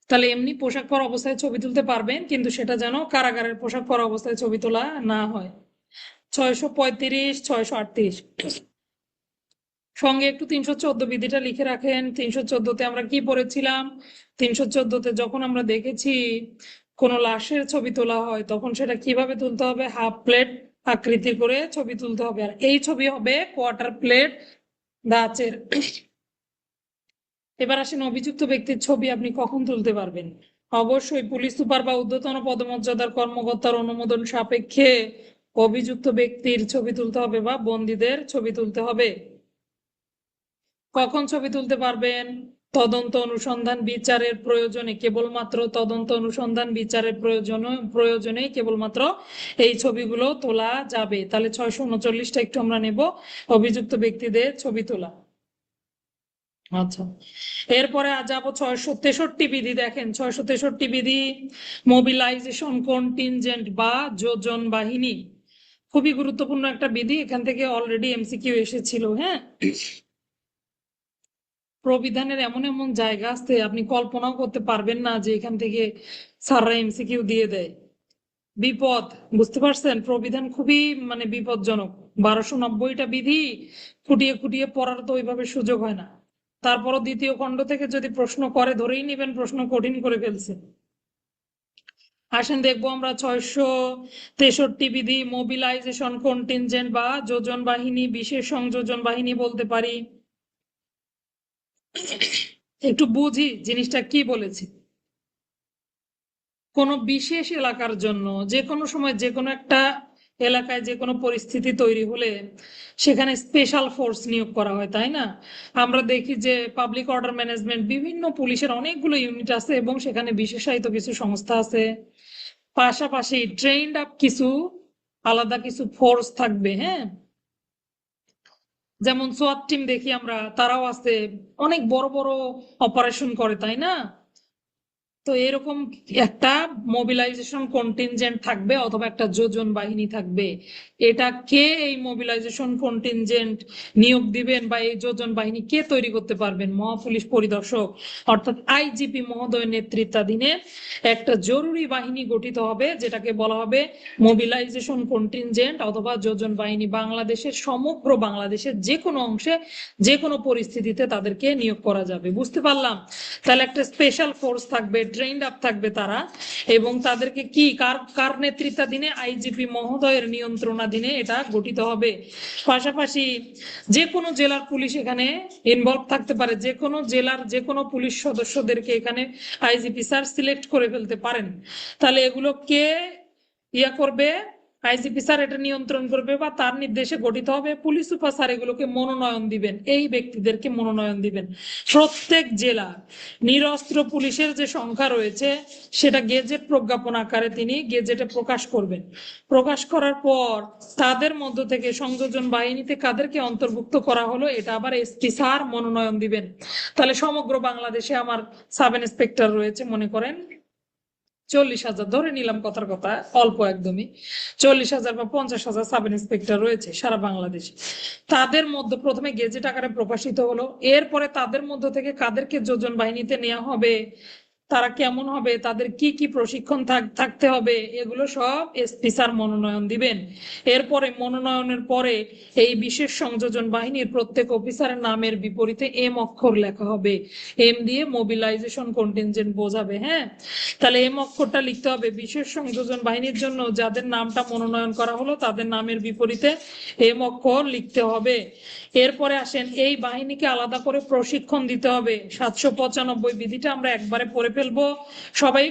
তাহলে এমনি পোশাক পরা অবস্থায় ছবি তুলতে পারবেন, কিন্তু সেটা যেন কারাগারের পোশাক পরা অবস্থায় ছবি তোলা না হয়। 635, 638। সঙ্গে একটু 314 বিধিটা লিখে রাখেন। 314-তে আমরা কি পড়েছিলাম? 314-তে যখন আমরা দেখেছি কোনো লাশের ছবি তোলা হয়, তখন সেটা কিভাবে তুলতে হবে? হাফ প্লেট আকৃতির করে ছবি তুলতে হবে, আর এই ছবি হবে কোয়ার্টার প্লেট ধাঁচের। এবার আসেন, অভিযুক্ত ব্যক্তির ছবি আপনি কখন তুলতে পারবেন? অবশ্যই পুলিশ সুপার বা ঊর্ধ্বতন পদমর্যাদার কর্মকর্তার অনুমোদন সাপেক্ষে অভিযুক্ত ব্যক্তির ছবি তুলতে হবে বা বন্দীদের ছবি তুলতে হবে। কখন ছবি তুলতে পারবেন? তদন্ত অনুসন্ধান বিচারের প্রয়োজনে, কেবলমাত্র তদন্ত অনুসন্ধান বিচারের প্রয়োজনে কেবলমাত্র এই ছবিগুলো তোলা যাবে। তাহলে 639টা একটু আমরা নেব, অভিযুক্ত ব্যক্তিদের ছবি তোলা। আচ্ছা, এরপরে যাব 663 বিধি। দেখেন 663 বিধি, মোবিলাইজেশন কন্টিনজেন্ট বা যোজন বাহিনী। খুবই গুরুত্বপূর্ণ একটা বিধি, এখান থেকে অলরেডি এমসিকিউ এসেছিল। হ্যাঁ, প্রবিধানের এমন এমন জায়গা আছে আপনি কল্পনাও করতে পারবেন না যে এখান থেকে স্যাররা এমসিকিউ দিয়ে দেয়। বিপদ, বুঝতে পারছেন? প্রবিধান খুবই বিপজ্জনক। 1290টা বিধি খুঁটিয়ে খুঁটিয়ে পড়ার তো ওইভাবে সুযোগ হয় না। তারপরও দ্বিতীয় খণ্ড থেকে যদি প্রশ্ন করে, ধরেই নিবেন প্রশ্ন কঠিন করে ফেলছে। আসেন দেখবো আমরা 663 বিধি, মোবিলাইজেশন কন্টিনজেন্ট বা যোজন বাহিনী, বিশেষ সংযোজন বাহিনী বলতে পারি। একটু বুঝি জিনিসটা কি বলেছি। কোনো বিশেষ এলাকার জন্য যে কোনো সময় যে কোনো একটা এলাকায় যে কোনো পরিস্থিতি তৈরি হলে সেখানে স্পেশাল ফোর্স নিয়োগ করা হয়, তাই না? আমরা দেখি যে পাবলিক অর্ডার ম্যানেজমেন্ট, বিভিন্ন পুলিশের অনেকগুলো ইউনিট আছে এবং সেখানে বিশেষায়িত কিছু সংস্থা আছে, পাশাপাশি ট্রেন্ড আপ কিছু আলাদা কিছু ফোর্স থাকবে। হ্যাঁ, যেমন সোয়াট টিম দেখি আমরা, তারাও আছে, অনেক বড় বড় অপারেশন করে, তাই না? তো এরকম একটা মোবিলাইজেশন কন্টিনজেন্ট থাকবে অথবা একটা যোজন বাহিনী থাকবে। এটা কে এই মোবিলাইজেশন কন্টিনজেন্ট নিয়োগ দিবেন বা এই যোজন বাহিনী কে তৈরি করতে পারবেন? মহাপুলিশ পরিদর্শক অর্থাৎ আইজিপি মহোদয়ের নেতৃত্বাধীনে একটা জরুরি বাহিনী গঠিত হবে, যেটাকে বলা হবে মোবিলাইজেশন কন্টিনজেন্ট অথবা যোজন বাহিনী। বাংলাদেশের সমগ্র বাংলাদেশের যে কোনো অংশে যে কোনো পরিস্থিতিতে তাদেরকে নিয়োগ করা যাবে। বুঝতে পারলাম? তাহলে একটা স্পেশাল ফোর্স থাকবে, ট্রেন্ড আপ থাকবে তারা, এবং তাদেরকে কি কার কার নেতৃত্বাধীনে? আইজিপি মহোদয়ের নিয়ন্ত্রণাধীনে এটা গঠিত হবে। পাশাপাশি যে কোনো জেলার পুলিশ এখানে ইনভলভ থাকতে পারে, যে কোনো জেলার যে কোনো পুলিশ সদস্যদেরকে এখানে আইজিপি স্যার সিলেক্ট করে ফেলতে পারেন। তাহলে এগুলো কে ইয়া করবে? আইজিপি স্যার এটা নিয়ন্ত্রণ করবে বা তার নির্দেশে গঠিত হবে। পুলিশ সুপার স্যার এগুলোকে মনোনয়ন দিবেন, এই ব্যক্তিদেরকে মনোনয়ন দিবেন। প্রত্যেক জেলা নিরস্ত্র পুলিশের যে সংখ্যা রয়েছে সেটা গেজেট প্রজ্ঞাপন আকারে তিনি গেজেটে প্রকাশ করবেন। প্রকাশ করার পর তাদের মধ্য থেকে সংযোজন বাহিনীতে কাদেরকে অন্তর্ভুক্ত করা হলো এটা আবার এসপি স্যার মনোনয়ন দিবেন। তাহলে সমগ্র বাংলাদেশে আমার সাব ইন্সপেক্টর রয়েছে, মনে করেন 40,000, ধরে নিলাম কথার কথা, অল্প একদমই, 40,000 বা 50,000 সাব ইন্সপেক্টর রয়েছে সারা বাংলাদেশে। তাদের মধ্যে প্রথমে গেজেট আকারে প্রকাশিত হলো, এরপরে তাদের মধ্য থেকে কাদেরকে যোজন বাহিনীতে নেওয়া হবে, তারা কেমন হবে, তাদের কি কি প্রশিক্ষণ থাকতে হবে, এগুলো সব এসপি স্যার মনোনয়ন দিবেন। এরপরে মনোনয়নের পরে এই বিশেষ সংযোজন বাহিনীর প্রত্যেক অফিসারের নামের বিপরীতে এম অক্ষর লেখা হবে। এম দিয়ে মোবিলাইজেশন কন্টিনজেন্ট বোঝাবে। হ্যাঁ, তাহলে এম অক্ষরটা লিখতে হবে। বিশেষ সংযোজন বাহিনীর জন্য যাদের নামটা মনোনয়ন করা হলো তাদের নামের বিপরীতে এম অক্ষর লিখতে হবে। এরপরে আসেন, এই বাহিনীকে আলাদা করে প্রশিক্ষণ দিতে হবে। 795 বিধিটা আমরা একবারে পড়ে ফেলবো। সবাই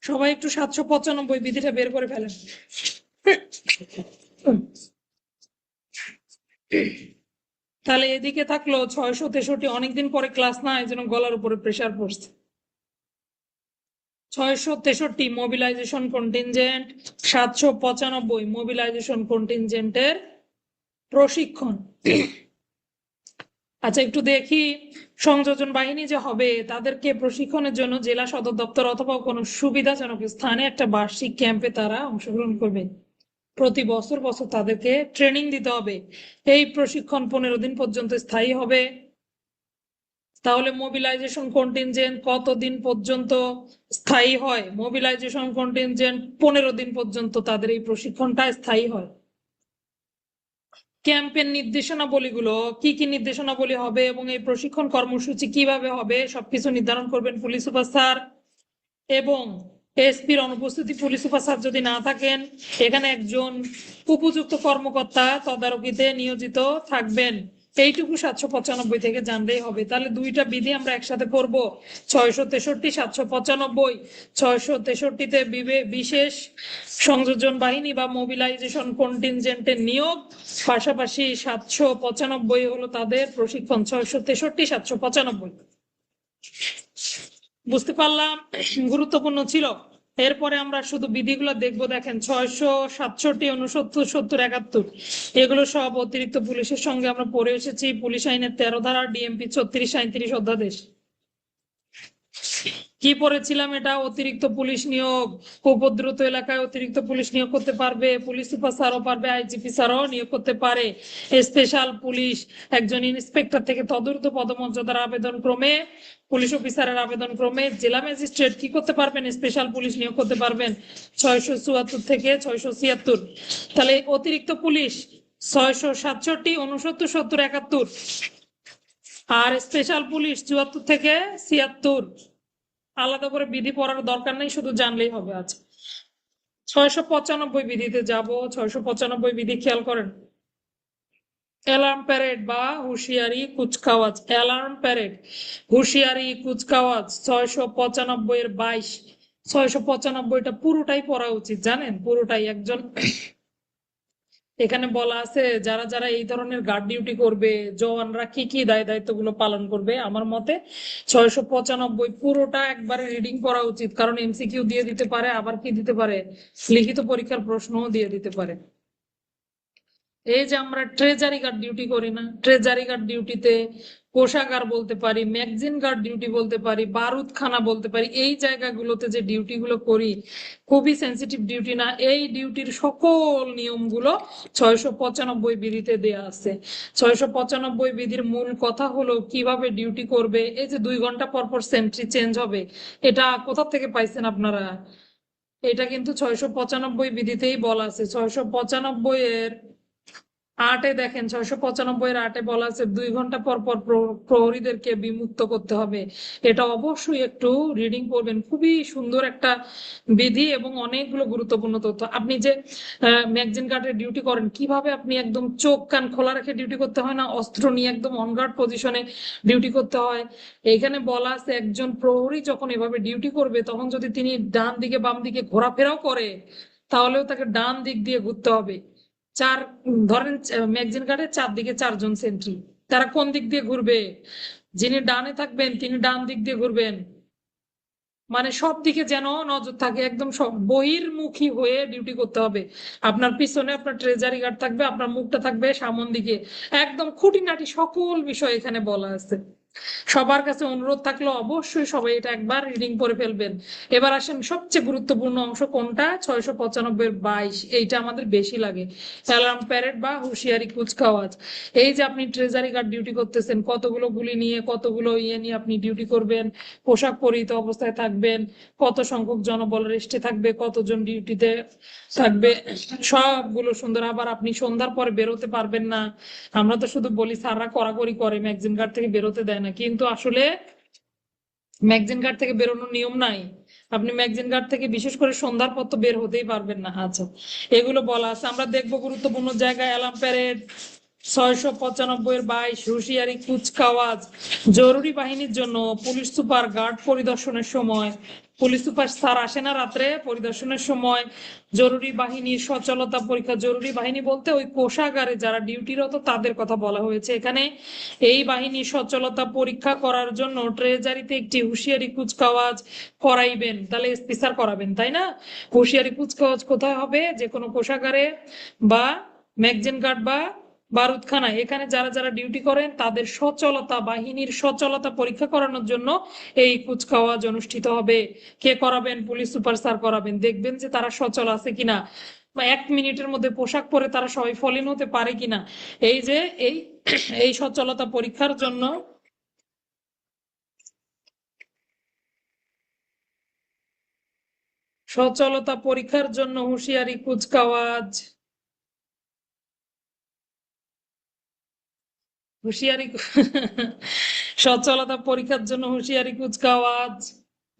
সবাই একটু 795 বিধিটা বের করে ফেলেন। তাহলে এদিকে থাকলো 663। অনেকদিন পরে ক্লাস না, এই জন্য গলার উপরে প্রেশার পড়ছে। 663 মোবিলাইজেশন কন্টিনজেন্ট, 795 মোবিলাইজেশন কন্টিনজেন্টের প্রশিক্ষণ। আচ্ছা, একটু দেখি সংযোজন বাহিনী যে হবে তাদেরকে প্রশিক্ষণের জন্য জেলা সদর দপ্তর অথবা কোনো সুবিধাজনক স্থানে একটা বার্ষিক ক্যাম্পে তারা অংশগ্রহণ করবে। প্রতি বছর বছর তাদেরকে ট্রেনিং দিতে হবে। এই প্রশিক্ষণ 15 দিন পর্যন্ত স্থায়ী হবে। তাহলে মোবিলাইজেশন কন্টিনজেন্ট কতদিন পর্যন্ত স্থায়ী হয়? মোবিলাইজেশন কন্টিনজেন্ট 15 দিন পর্যন্ত তাদের এই প্রশিক্ষণটা স্থায়ী হয়। ক্যাম্পের নির্দেশনাবলীগুলো কি কি নির্দেশনাবলী হবে এবং এই প্রশিক্ষণ কর্মসূচি কিভাবে হবে সবকিছু নির্ধারণ করবেন পুলিশ সুপার স্যার। এবং এসপির অনুপস্থিতি পুলিশ সুপার স্যার যদি না থাকেন, এখানে একজন উপযুক্ত কর্মকর্তা তদারকিতে নিয়োজিত থাকবেন। এইটুকু 795 থেকে জানলেই হবে। তাহলে দুইটা বিধি আমরা একসাথে করব, 663, 795। 663-তে বিশেষ সংযোজন বাহিনী বা মোবিলাইজেশন কন্টিনজেন্টের নিয়োগ, পাশাপাশি 795 হলো তাদের প্রশিক্ষণ। 663, 795 বুঝতে পারলাম, গুরুত্বপূর্ণ ছিল। এরপরে আমরা শুধু বিধিগুলো দেখবো। দেখেন 667, 69, 70, 71 এগুলো সব অতিরিক্ত পুলিশের সঙ্গে আমরা পড়ে এসেছি। পুলিশ আইনের 13 ধারা, ডিএমপি 36, 37 অধ্যাদেশ। কি পড়েছিলাম? এটা অতিরিক্ত পুলিশ নিয়োগ, উপদ্রুত এলাকায় অতিরিক্ত পুলিশ নিয়োগ করতে পারবে, পুলিশ সুপার স্যারও পারবে, আইজিপি স্যারও নিয়োগ করতে পারে। স্পেশাল পুলিশ একজন ইন্সপেক্টর থেকে তদূর্ধ্ব পদমর্যাদার আবেদন ক্রমে, পুলিশ অফিসারের আবেদন ক্রমে জেলা ম্যাজিস্ট্রেট কি করতে পারবেন? স্পেশাল পুলিশ নিয়োগ করতে পারবেন। 674 থেকে 676। তাহলে অতিরিক্ত পুলিশ 667, 69, 70, 71। আর স্পেশাল পুলিশ 74 থেকে 76। আলাদা করে বিধি পড়ার দরকার নেই, শুধু জানলেই হবে। আচ্ছা, 695 বিধিতে যাব। 695 বিধি খেয়াল করেন। অ্যালার্ম প্যারেড বা হুঁশিয়ারি কুচকাওয়াজ। অ্যালার্ম প্যারেড, হুঁশিয়ারি কুচকাওয়াজ 695 এর 22। 695টা পুরোটাই পড়া উচিত, জানেন, পুরোটাই। একজন এখানে বলা আছে যারা যারা এই ধরনের গার্ড ডিউটি করবে, জওয়ানরা কি কি দায় দায়িত্ব গুলো পালন করবে। আমার মতে 695 পুরোটা একবারে রিডিং করা উচিত, কারণ এমসিকিউ দিয়ে দিতে পারে, আবার কি দিতে পারে, লিখিত পরীক্ষার প্রশ্নও দিয়ে দিতে পারে। এই যে আমরা ট্রেজারি গার্ড ডিউটি করি না, ট্রেজারি গার্ড ডিউটিতে কোষাগার বলতে পারি, ম্যাগজিন গার্ড ডিউটি বলতে পারি, বারুদখানা বলতে পারি, এই জায়গাগুলোতে যে ডিউটি গুলো করি খুবই সেন্সিটিভ ডিউটি না? এই ডিউটির সকল নিয়মগুলো 695 বিধিতে দেয়া আছে। 695 বিধির মূল কথা হলো কিভাবে ডিউটি করবে। এই যে 2 ঘন্টা পর পর সেন্ট্রি চেঞ্জ হবে, এটা কোথা থেকে পাইছেন আপনারা? এটা কিন্তু 695 বিধিতেই বলা আছে। 695-এর 8-এ দেখেন, 695-এর 8-এ বলা আছে 2 ঘন্টা পর পর প্রহরীদেরকে বিমুক্ত করতে হবে। এটা অবশ্যই একটু রিডিং করবেন, খুবই সুন্দর একটা বিধি এবং অনেকগুলো গুরুত্বপূর্ণ তথ্য। আপনি যে ম্যাগজিন গার্ডের ডিউটি করেন, কিভাবে আপনি একদম চোখ কান খোলা রেখে ডিউটি করতে হয় না, অস্ত্র নিয়ে একদম অনগার্ড পজিশনে ডিউটি করতে হয়। এখানে বলা আছে একজন প্রহরী যখন এভাবে ডিউটি করবে, তখন যদি তিনি ডান দিকে বাম দিকে ঘোরাফেরাও করে, তাহলেও তাকে ডান দিক দিয়ে ঘুরতে হবে। ধরেন ম্যাগজিন গার্ডের 4 দিকে 4 জন সেন্ট্রি, তারা কোন দিক দিয়ে ঘুরবে? যিনি ডানে থাকবেন তিনি ডান দিক দিয়ে ঘুরবেন। মানে সব দিকে যেন নজর থাকে, একদম সব বহির্মুখী হয়ে ডিউটি করতে হবে। আপনার পিছনে আপনার ট্রেজারি গার্ড থাকবে, আপনার মুখটা থাকবে সামন দিকে। একদম খুঁটিনাটি সকল বিষয় এখানে বলা আছে। সবার কাছে অনুরোধ থাকলো অবশ্যই সবাই এটা একবার রিডিং করে ফেলবেন। এবার আসেন সবচেয়ে গুরুত্বপূর্ণ অংশ কোনটা? 695-22, এইটা আমাদের বেশি লাগে। অ্যালার্ম প্যারেড বা হুঁশিয়ারি কুচকাওয়াজ। এই যে আপনি ট্রেজারি গার্ড ডিউটি করতেছেন, কতগুলো গুলি নিয়ে, কতগুলো নিয়ে আপনি ডিউটি করবেন, পোশাক পরিহিত অবস্থায় থাকবেন, কত সংখ্যক জনবল রেস্টে থাকবে, কতজন ডিউটিতে থাকবে, সবগুলো সুন্দর। আবার আপনি সন্ধ্যার পরে বেরোতে পারবেন না। আমরা তো শুধু বলি স্যাররা কড়াকড়ি করে, ম্যাগজিন গার্ড থেকে বেরোতে দেয় না, কিন্তু আসলে ম্যাগজিন গার্ড থেকে বেরোনোর নিয়ম নাই। আপনি ম্যাগজিন গার্ড থেকে বিশেষ করে সন্ধ্যার পর তো বের হতেই পারবেন না। আচ্ছা, এগুলো বলা আছে, আমরা দেখবো গুরুত্বপূর্ণ জায়গায়। অ্যালার্ম প্যারেড 695-22, হুঁশিয়ারি কুচকাওয়াজ। জরুরি বাহিনীর জন্য পুলিশ সুপার গার্ড পরিদর্শনের সময়, পুলিশ সুপার স্যার আসে না রাত্রে, পরিদর্শনের সময় জরুরি বাহিনীর সচলতা পরীক্ষা। জরুরি বাহিনী বলতে ওই কোষাগারে যারা ডিউটিরত তাদের কথা বলা হয়েছে এখানে। এই বাহিনীর সচলতা পরীক্ষা করার জন্য ট্রেজারিতে একটি হুঁশিয়ারি কুচকাওয়াজ করাইবেন। তাহলে এসপি স্যার করাবেন, তাই না? হুঁশিয়ারি কুচকাওয়াজ কোথায় হবে? যে কোনো কোষাগারে বা ম্যাগজিন গার্ড বা বারুদখানা, এখানে যারা যারা ডিউটি করেন তাদের সচলতা, বাহিনীর সচলতা পরীক্ষা করানোর জন্য এই কুচকাওয়াজ অনুষ্ঠিত হবে। কে করাবেন? পুলিশ সুপার স্যার করাবেন। দেখবেন যে তারা সচল আছে কিনা। বা 1 মিনিটের মধ্যে পোশাক পরে তারা সবাই ফলিন হতে পারে কিনা। এই যে এই এই সচ্ছলতা পরীক্ষার জন্য সচলতা পরীক্ষার জন্য হুঁশিয়ারি কুচকাওয়াজ, হুঁশিয়ারি সচলতা পরীক্ষার জন্য হুঁশিয়ারি কুচকাওয়াজ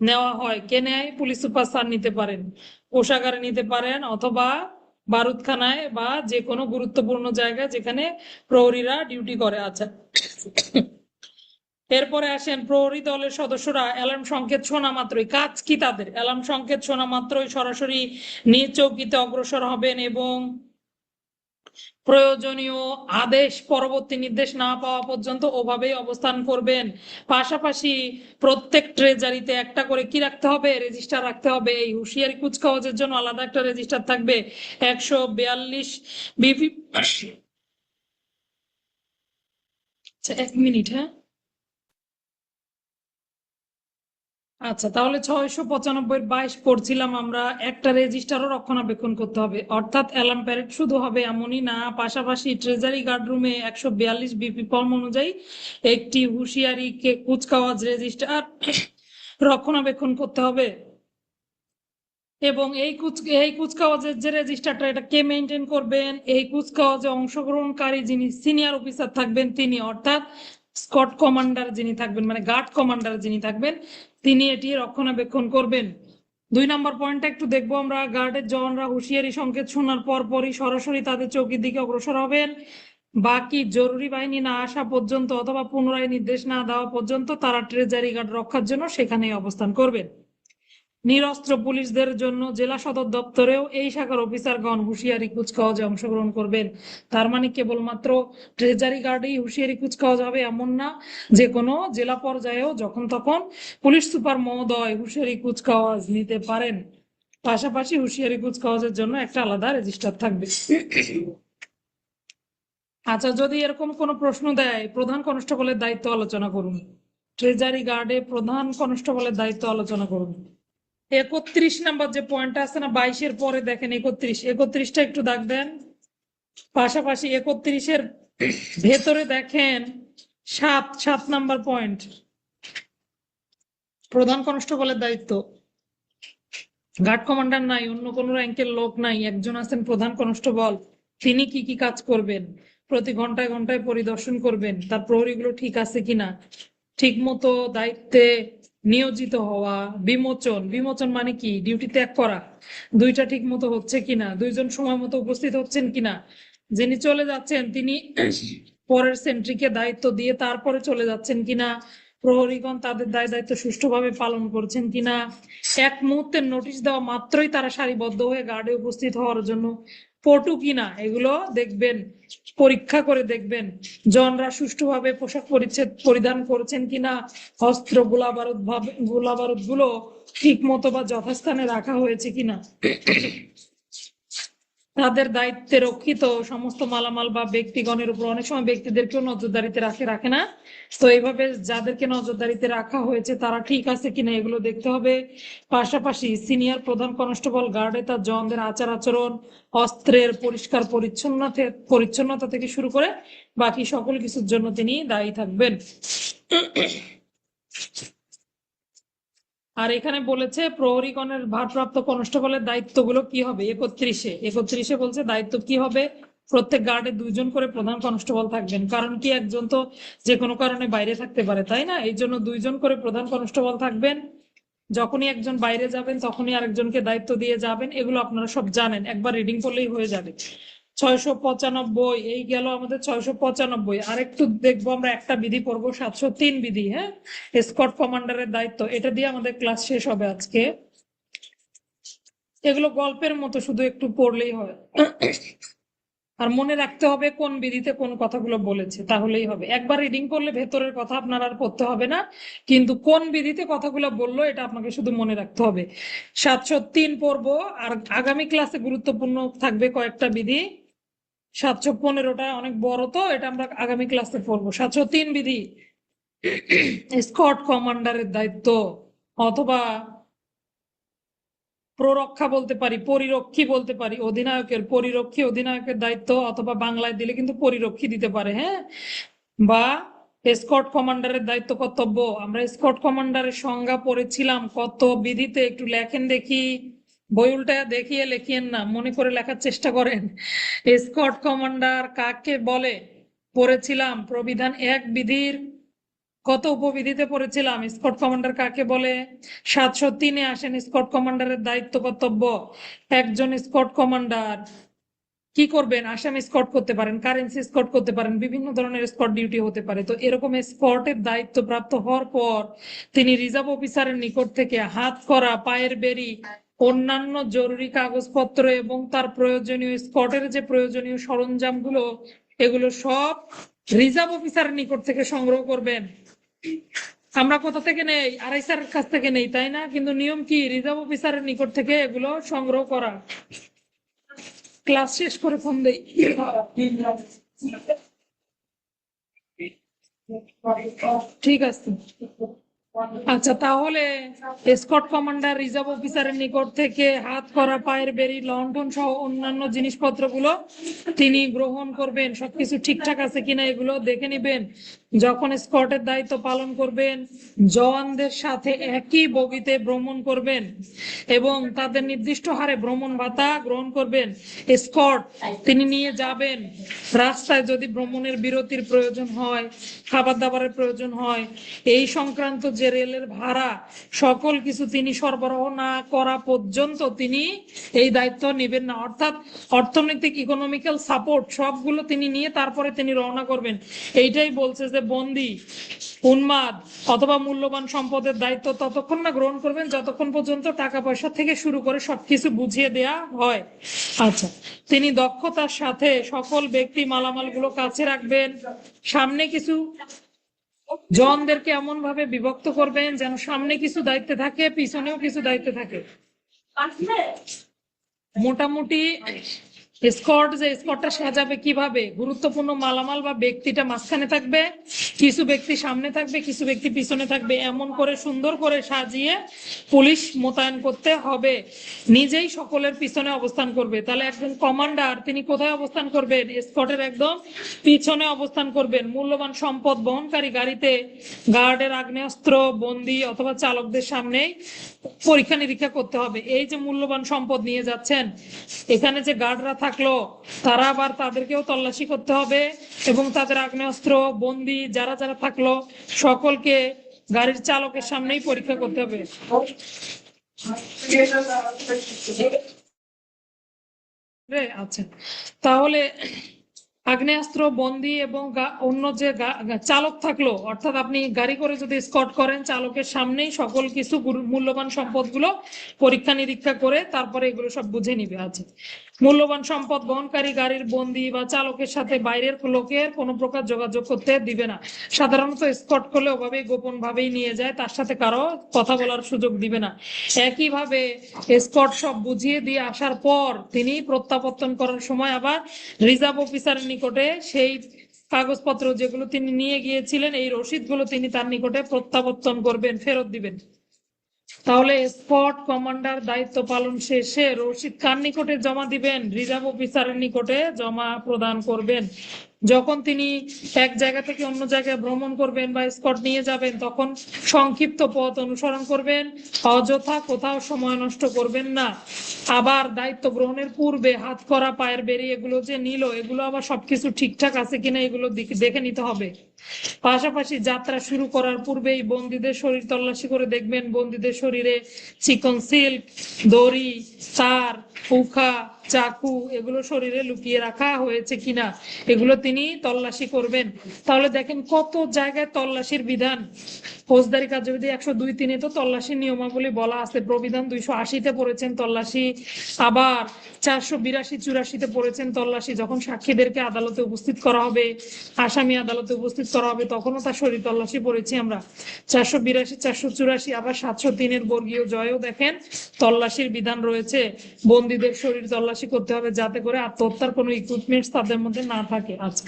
নেওয়া হয়। কে নেয়? পুলিশ সুপার স্যার নিতে পারেন, কোষাগারে নিতে পারেন, অথবা বারুদখানায় বা যে কোনো গুরুত্বপূর্ণ জায়গায় যেখানে প্রহরীরা ডিউটি করে। আচ্ছা, এরপরে আসেন প্রহরী দলের সদস্যরা অ্যালার্ম সংকেত শোনা মাত্রই, কাজ কি তাদের? অ্যালার্ম সংকেত শোনা মাত্রই সরাসরি নিজ চৌকিতে অগ্রসর হবেন এবং প্রয়োজনীয় আদেশ পরবর্তী নির্দেশ না পাওয়া পর্যন্ত ওভাবেই অবস্থান করবেন। পাশাপাশি প্রত্যেক ট্রেজারিতে একটা করে কি রাখতে হবে? রেজিস্টার রাখতে হবে। এই হুঁশিয়ারি কুচকাওয়াজের জন্য আলাদা একটা রেজিস্টার থাকবে, 142 বিপি। আচ্ছা, 1 মিনিট, হ্যাঁ। আচ্ছা, তাহলে 695-22 পড়ছিলাম আমরা। একটা রেজিস্টারও রক্ষণাবেক্ষণ করতে হবে, অর্থাৎ অ্যালার্ম প্যারেড শুধু হবে এমনই না, পাশাপাশি ট্রেজারি গার্ড রুমে 142 বিপি ফর্ম অনুযায়ী একটি হুঁশিয়ারি কুচকাওয়াজ রেজিস্টার রক্ষণাবেক্ষণ করতে হবে। এবং এই কুচকাওয়াজের যে রেজিস্টারটা, এটা কে মেনটেন করবেন? এই কুচকাওয়াজে অংশগ্রহণকারী যিনি সিনিয়র অফিসার থাকবেন তিনি, অর্থাৎ স্কট কমান্ডার যিনি থাকবেন, মানে গার্ড কমান্ডার যিনি থাকবেন, তিনি এটি রক্ষণাবেক্ষণ করবেন। 2 নম্বর পয়েন্টটা একটু দেখবো আমরা। গার্ডের জওয়ানরা হুঁশিয়ারি সংকেত শোনার পরপরই সরাসরি তাদের চৌকির দিকে অগ্রসর হবেন। বাকি জরুরি বাহিনী না আসা পর্যন্ত অথবা পুনরায় নির্দেশ না দেওয়া পর্যন্ত তারা ট্রেজারি গার্ড রক্ষার জন্য সেখানেই অবস্থান করবেন। নিরস্ত্র পুলিশদের জন্য জেলা সদর দপ্তরেও এই শাখার অফিসারগণ হুঁশিয়ারি কুচকাওয়াজে অংশগ্রহণ করবেন। তার মানে কেবলমাত্র ট্রেজারি গার্ডেই হুঁশিয়ারি কুচকাওয়াজ হবে এমন না, যে কোনো জেলা পর্যায়েও যখন তখন পুলিশ সুপার মহোদয় হুঁশিয়ারি কুচকাওয়াজ নিতে পারেন। পাশাপাশি হুঁশিয়ারি কুচকাওয়াজের জন্য একটা আলাদা রেজিস্টার থাকবে। আচ্ছা, যদি এরকম কোনো প্রশ্ন দেয়, প্রধান কনস্টেবলের দায়িত্ব আলোচনা করুন। ট্রেজারি গার্ডে প্রধান কনস্টেবলের দায়িত্ব আলোচনা করুন। 31 নম্বর যে পয়েন্টটা আছে না, 22-এর পরে দেখেন 31টা একটু দাগ দেন। পাশাপাশি 31-এর ভেতরে দেখেন 7 নম্বর পয়েন্ট, প্রধান কনস্টেবলের দায়িত্ব। গার্ড কমান্ডার নাই, অন্য কোনো র্যাঙ্কের লোক নাই, একজন আছেন প্রধান কনস্টেবল। তিনি কি কি কাজ করবেন? প্রতি ঘন্টায় ঘন্টায় পরিদর্শন করবেন তার প্রহরীগুলো ঠিক আছে কিনা, ঠিক মতো দায়িত্বে নিয়োজিত হওয়া, বিমোচন। বিমোচন মানে কি? ডিউটি ত্যাগ করা। দুইটা ঠিক মতো হচ্ছে কিনা, দুইজন সময় মতো উপস্থিত হচ্ছেন কিনা, যিনি চলে যাচ্ছেন তিনি পরের সেন্ট্রিকে দায়িত্ব দিয়ে তারপরে চলে যাচ্ছেন কিনা, প্রহরীগণ তাদের দায় দায়িত্ব সুষ্ঠুভাবে পালন করছেন কিনা, এক মুহূর্তের নোটিশ দেওয়া মাত্রই তারা সারিবদ্ধ হয়ে গার্ডে উপস্থিত হওয়ার জন্য পটু কিনা, এগুলো দেখবেন, পরীক্ষা করে দেখবেন। জনরা সুষ্ঠুভাবে পোশাক পরিচ্ছদ পরিধান করছেন কিনা, অস্ত্র গোলাবারুদ গুলো ঠিক মতো বা যথাস্থানে রাখা হয়েছে কিনা, তাদের দায়িত্বে রক্ষিত সমস্ত মালামাল বা ব্যক্তিগণের উপর, অনেক সময় ব্যক্তিদেরকেও নজরদারিতে রাখে না, তো এইভাবে যাদেরকে নজরদারিতে রাখা হয়েছে তারা ঠিক আছে কিনা এগুলো দেখতে হবে। পাশাপাশি সিনিয়র প্রধান কনস্টেবল গার্ডে তার জওয়ানদের আচার আচরণ, অস্ত্রের পরিষ্কার পরিচ্ছন্নতা থেকে শুরু করে বাকি সকল কিছুর জন্য তিনি দায়ী থাকবেন। আর এখানে বলেছে প্রহরীগণের ভারপ্রাপ্ত কনস্টেবলের দায়িত্বগুলো কি হবে। 31-এ বলছে দায়িত্ব কি হবে। প্রত্যেক গার্ডে 2জন করে প্রধান কনস্টেবল থাকবেন, কারণ কি একজন তো যে কোনো কারণে বাইরে থাকতে পারে, তাই না? এই জন্য 2জন করে প্রধান কনস্টেবল থাকবেন। যখনই একজন বাইরে যাবেন তখনই আরেকজনকে দায়িত্ব দিয়ে যাবেন। এগুলো আপনারা সব জানেন, একবার রিডিং করলেই হয়ে যাবে। 695, এই গেল আমাদের 695। আরেকটু দেখবো আমরা, একটা বিধি পড়বো, 703 বিধি। হ্যাঁ, স্কট কমান্ডারের দায়িত্ব, এটা দিয়ে আমাদের ক্লাস শেষ হবে আজকে। এগুলো গল্পের মতো, শুধু একটু পড়লেই হয়। আর মনে রাখতে হবে কোন বিধিতে কোন কথাগুলো বলেছে, তাহলেই হবে। একবার রিডিং করলে ভেতরের কথা আপনার আর পড়তে হবে না, কিন্তু কোন বিধিতে কথাগুলো বললো এটা আপনাকে শুধু মনে রাখতে হবে। 703 পড়বো। আর আগামী ক্লাসে গুরুত্বপূর্ণ থাকবে কয়েকটা বিধি। 715টা অনেক বড়, তো এটা আমরা আগামী ক্লাসে পড়বো। 703 বিধি, স্কট কমান্ডারের দায়িত্ব, অথবা প্ররক্ষা বলতে পারি, পরিরক্ষী বলতে পারি, অধিনায়কের পরিরক্ষী, অধিনায়কের দায়িত্ব, অথবা বাংলায় দিলে কিন্তু পরিরক্ষী দিতে পারে, হ্যাঁ। বা এসকর্ট কমান্ডারের দায়িত্ব কর্তব্য। আমরা এসকর্ট কমান্ডারের সংজ্ঞা পড়েছিলাম কত বিধিতে, একটু লেখেন দেখি, বই উল্টায় দেখিয়ে লেখিয়েন না, মনে করে লেখার চেষ্টা করেন। এসকর্ট কমান্ডার কাকে বলে পড়েছিলাম প্রবিধান 1 বিধির কত উপবিধিতে পড়েছিলাম। স্কট কমান্ডার কাকে বলে? 703-এ আসেন স্কট কমান্ডারের দায়িত্ব কর্তব্য। একজন স্কট কমান্ডার কি করবেন? আসামি স্কট করতে পারেন, কারেন্সি স্কট করতে পারেন, বিভিন্ন ধরনের স্কট ডিউটি হতে পারে। তো এরকম স্কটের দায়িত্ব প্রাপ্ত হওয়ার পর তিনি রিজার্ভ অফিসারের নিকট থেকে হাত করা, পায়ের বেড়ি, অন্যান্য জরুরি কাগজপত্র এবং তার প্রয়োজনীয় স্কটের যে প্রয়োজনীয় সরঞ্জামগুলো, এগুলো সব রিজার্ভ অফিসারের নিকট থেকে সংগ্রহ করবেন। আমরা কোথা থেকে নেই? আরআইসারের কাছ থেকে নেই, তাই না? কিন্তু নিয়ম কি? রিজার্ভ অফিসারের নিকট থেকে এগুলো সংগ্রহ করা। ক্লাস শেষ করে ফোন দেই। ঠিক আছে, আচ্ছা। তাহলে স্কট কমান্ডার রিজার্ভ অফিসারের নিকট থেকে হাত করা, পায়ের বেড়ি, লণ্ঠন সহ অন্যান্য জিনিসপত্রগুলো তিনি গ্রহণ করবেন। সবকিছু ঠিকঠাক আছে কিনা এগুলো দেখে নিবেন। যখন স্কটের দায়িত্ব পালন করবেন, জওয়ানদের সাথে একই বগিতে ভ্রমণ করবেন এবং তাদের নির্দিষ্ট হারে ভ্রমণ ভাতা গ্রহণ করবেন। স্কট তিনি নিয়ে যাবেন। রাস্তায় যদি ভ্রমণের বিরতির প্রয়োজন হয়, খাবার দাবারের প্রয়োজন হয়, এই সংক্রান্ত যে রেলের ভাড়া, সকল কিছু তিনি সরবরাহ না করা পর্যন্ত তিনি এই দায়িত্ব নেবেন না। অর্থাৎ অর্থনৈতিক, ইকোনমিক্যাল সাপোর্ট সবগুলো তিনি নিয়ে তারপরে তিনি রওনা করবেন। এইটাই বলছে যে বন্দি, উন্মাদ অথবা মূল্যবান সম্পদের দায়িত্ব ততক্ষণ না গ্রহণ করবেন যতক্ষণ পর্যন্ত টাকা পয়সা থেকে শুরু করে সবকিছু বুঝিয়ে দেয়া হয়। আচ্ছা, তিনি দক্ষতার সাথে সকল ব্যক্তি মালামালগুলো কাছে রাখবেন। সামনে কিছু জনদেরকে এমন ভাবে বিভক্ত করবেন যেন সামনে কিছু দায়িত্বে থাকে, পিছনেও কিছু দায়িত্বে থাকে। মোটামুটি স্কটটা সাজাবে কিভাবে? গুরুত্বপূর্ণ মালামাল বা ব্যক্তিটা মাঝখানে থাকবে, কিছু ব্যক্তি সামনে থাকবে, কিছু ব্যক্তি পিছনে থাকবে, এমন করে সুন্দর করে সাজিয়ে পুলিশ মোতায়েন করতে হবে। নিজেই সকলের পিছনে অবস্থান করবে। তাহলে একজন কমান্ডার তিনি কোথায় অবস্থান করবেন? স্কটের একদম পিছনে অবস্থান করবেন। মূল্যবান সম্পদ বহনকারী গাড়িতে গার্ডের আগ্নেয়াস্ত্র, বন্দী অথবা চালকদের সামনেই পরীক্ষা নিরীক্ষা করতে হবে। এই যে মূল্যবান সম্পদ নিয়ে যাচ্ছেন, এখানে যে গার্ডরা থাকলো তারা আবার তাদেরকেও তল্লাশি করতে হবে এবং তাদের আগ্নেয়াস্ত্র, বন্দী যারা যারা থাকলো সকলকে গাড়ির চালকের সামনেই পরীক্ষা করতে হবে। আচ্ছা, তাহলে আগ্নেয়াস্ত্র, বন্দী এবং অন্য যে চালক থাকলো, অর্থাৎ আপনি গাড়ি করে যদি স্কট করেন, চালকের সামনেই সকল কিছু মূল্যবান সম্পদগুলো পরীক্ষা নিরীক্ষা করে তারপরে এগুলো সব বুঝে নিবে। আছে মূল্যবান সম্পদ বহনকারী গাড়ির বন্দী বা চালকের সাথে বাইরের লোকের কোনো প্রকার যোগাযোগ করতে দিবে না। সাধারণত স্কট করলে ওভাবে গোপন ভাবেই নিয়ে যায়, তার সাথে কারো কথা বলার সুযোগ দিবে না। একইভাবে স্কট সব বুঝিয়ে দিয়ে আসার পর তিনি প্রত্যাবর্তন করার সময় আবার রিজার্ভ অফিসারের নিকটে সেই কাগজপত্র যেগুলো তিনি নিয়ে গিয়েছিলেন, এই রসিদগুলো তিনি তার নিকটে প্রত্যাবর্তন করবেন, ফেরত দিবেন। তাহলে স্পট কমান্ডার দায়িত্ব পালন শেষে রসিদ কার নিকটে জমা দিবেন? রিজার্ভ অফিসারের নিকটে জমা প্রদান করবেন। যখন তিনি এক জায়গা থেকে অন্য জায়গায় ভ্রমণ করবেন বা স্কট নিয়ে যাবেন, তখন সংক্ষিপ্ত পথ অনুসরণ করবেন, অযথা কোথাও সময় নষ্ট করবেন না। আবার দায়িত্ব গ্রহণের পূর্বে হাত করা, পায়ের বেড়ি এগুলো যে নিল, এগুলো আবার সবকিছু ঠিকঠাক আছে কিনা এগুলো দেখে নিতে হবে। পাশাপাশি যাত্রা শুরু করার পূর্বেই বন্দীদের শরীর তল্লাশি করে দেখবেন বন্দীদের শরীরে চিকন সিল্ক, দড়ি, তার, উখা, চাকু এগুলো শরীরে লুকিয়ে রাখা হয়েছে কিনা এগুলো তিনি তল্লাশি করবেন। তাহলে দেখেন কত জায়গায় তল্লাশির বিধান। ফৌজদারি কার্যবিধি 102(3)-এ তো তল্লাশির নিয়মাবলী বলা আছে। প্রবিধান 280-তে পড়েছেন তল্লাশি, আবার 482-84-তে পড়েছেন তল্লাশি। যখন সাক্ষীদেরকে আদালতে উপস্থিত করা হবে, আসামি আদালতে উপস্থিত করা হবে, তখনও তার শরীর তল্লাশি পড়েছি আমরা। 482, 484, আবার 703-এর বর্গীয় জয়েও দেখেন তল্লাশির বিধান রয়েছে। বন্দীদের শরীর তল্লাশি করতে হবে যাতে করে আত্মহত্যার কোনো ইকুইপমেন্টস তাদের মধ্যে না থাকে। আচ্ছা,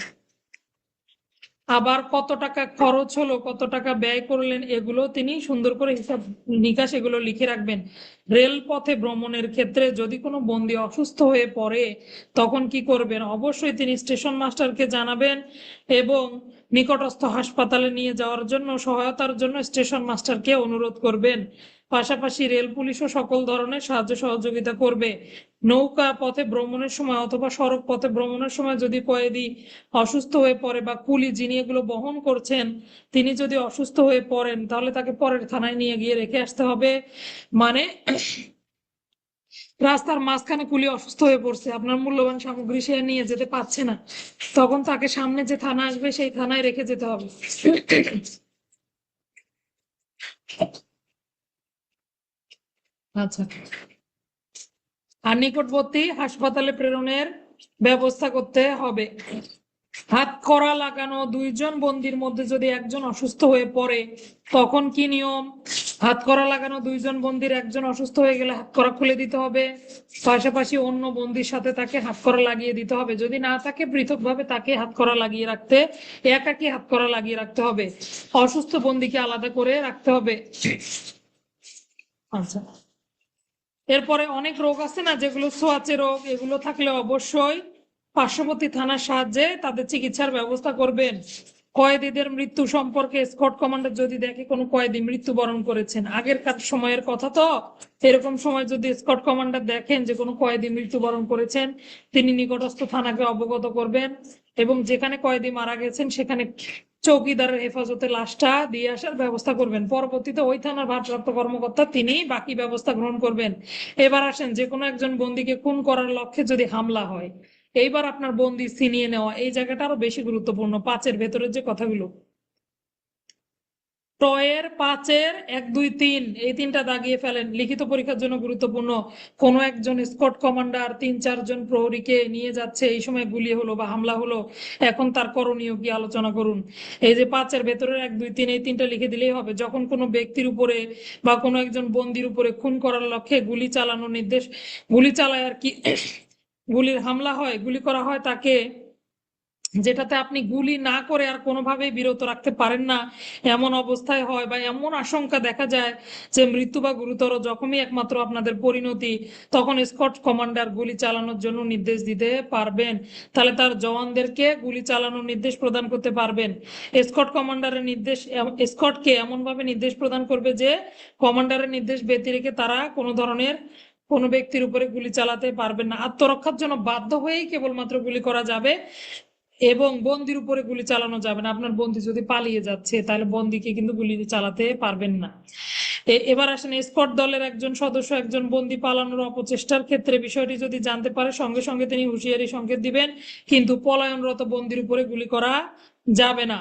আবার কত টাকা খরচ হলো, কত টাকা ব্যয় করলেন, এগুলো তিনি সুন্দর করে হিসাব নিকাশ এগুলো লিখে রাখবেন। রেলপথে ভ্রমণের ক্ষেত্রে যদি কোনো বন্দী অসুস্থ হয়ে পড়ে তখন কি করবেন? অবশ্যই তিনি স্টেশন মাস্টারকে জানাবেন এবং নিকটস্থ হাসপাতালে নিয়ে যাওয়ার জন্য সহায়তার জন্য স্টেশন মাস্টারকে অনুরোধ করবেন। পাশাপাশি রেল পুলিশও সকল ধরনের সাহায্য সহযোগিতা করবে। নৌকা পথে ভ্রমণের সময় অথবা সড়ক পথে ভ্রমণের সময় যদি কয়েদি অসুস্থ হয়ে পড়ে বা কুলি যিনি এগুলো বহন করছেন তিনি যদি অসুস্থ হয়ে পড়েন তাহলে তাকে পরের থানায় নিয়ে গিয়ে রেখে আসতে হবে। মানে রাস্তার মাঝখানে কুলি অসুস্থ হয়ে পড়ছে, আপনার মূল্যবান সামগ্রী সে নিয়ে যেতে পারছে না, তখন তাকে সামনে যে থানা আসবে সেই থানায় রেখে যেতে হবে। আচ্ছা, আর নিকটবর্তী হাসপাতালে প্রেরণের ব্যবস্থা করতে হবে। হাত কড়া লাগানো দুইজন বন্দির মধ্যে যদি একজন অসুস্থ হয়ে পড়ে তখন কি নিয়ম? হাত কড়া লাগানো দুইজন বন্দির একজন অসুস্থ হয়ে গেলে হাত কড়া খুলে দিতে হবে, পাশাপাশি অন্য বন্দির সাথে তাকে হাত কড়া লাগিয়ে দিতে হবে। যদি না থাকে পৃথকভাবে তাকে হাত কড়া লাগিয়ে রাখতে, একাকি হাত কড়া লাগিয়ে রাখতে হবে, অসুস্থ বন্দিকে আলাদা করে রাখতে হবে। আচ্ছা, এরপরে অনেক রোগ আছে না যেগুলো ছোঁয়াচে রোগ, এগুলো থাকলে অবশ্যই পার্শ্ববর্তী থানার সাহায্যে তাদের চিকিৎসার ব্যবস্থা করবেন। কয়েদিদের মৃত্যু সম্পর্কে স্কট কমান্ডার যদি দেখে কোনো কয়েদি মৃত্যুবরণ করেছেন, আগেরকার সময়ের কথা তো, এরকম সময় যদি স্কট কমান্ডার দেখেন যে কোনো কয়েদি মৃত্যুবরণ করেছেন তিনি নিকটস্থ থানাকে অবগত করবেন এবং যেখানে কয়েদি মারা গেছেন সেখানে চৌকিদারের হেফাজতে লাশটা দিয়ে আসার ব্যবস্থা করবেন। পরবর্তীতে ওই থানার ভারপ্রাপ্ত কর্মকর্তা তিনি বাকি ব্যবস্থা গ্রহণ করবেন। এবার আসেন, যে কোনো একজন বন্দীকে খুন করার লক্ষ্যে যদি হামলা হয়, এইবার আপনার বন্দি ছিনিয়ে নেওয়া এই জায়গাটা আরো বেশি গুরুত্বপূর্ণ। পাঁচের ভেতরের যে কথাগুলো, টয়ের পাঁচের 1, 2, 3 এই তিনটা দাগিয়ে ফেলেন, লিখিত পরীক্ষার জন্য গুরুত্বপূর্ণ। কোনো একজন স্কট কমান্ডার 3-4 জন প্রহরীকে নিয়ে যাচ্ছে, এই সময় গুলি হলো বা হামলা হলো, এখন তার করণীয় কি আলোচনা করুন। এই যে পাঁচের ভেতরের 1, 2, 3 এই তিনটা লিখে দিলেই হবে। যখন কোনো ব্যক্তির উপরে বা কোনো একজন বন্দির উপরে খুন করার লক্ষ্যে গুলি চালানোর নির্দেশ, গুলি চালায় আর কি, গুলির হামলা হয়, গুলি করা হয় তাকে, যেটাতে আপনি গুলি না করে আর কোনোভাবেই বিরত রাখতে পারেন না, এমন অবস্থায় হয় বা এমন আশঙ্কা দেখা যায় যে মৃত্যু বা গুরুতর জখমই একমাত্র আপনাদের পরিণতি, তখন স্কট কমান্ডার গুলি চালানোর জন্য নির্দেশ দিতে পারবেন। তাহলে তার জওয়ানদেরকে গুলি চালানোর নির্দেশ প্রদান করতে পারবেন। স্কট কমান্ডারের নির্দেশ, স্কটকে এমন ভাবে নির্দেশ প্রদান করবে যে কমান্ডারের নির্দেশ ব্যতিরেকে তারা কোনো ধরনের কোনো ব্যক্তির উপরে গুলি চালাতে পারবেন না। আত্মরক্ষার জন্য বাধ্য হয়েই কেবলমাত্র গুলি করা যাবে এবং বন্দির উপরে গুলি চালানো যাবে না। আপনার বন্দি যদি পালিয়ে যাচ্ছে তাহলে বন্দিকে কিন্তু গুলি চালাতে পারবেন না। এবার আসেন, স্কট দলের একজন সদস্য একজন বন্দি পালানোর অপচেষ্টার ক্ষেত্রে বিষয়টি যদি জানতে পারে সঙ্গে সঙ্গে তিনি হুঁশিয়ারি সংকেত দিবেন, কিন্তু পলায়নরত বন্দির উপরে গুলি করা যাবে না।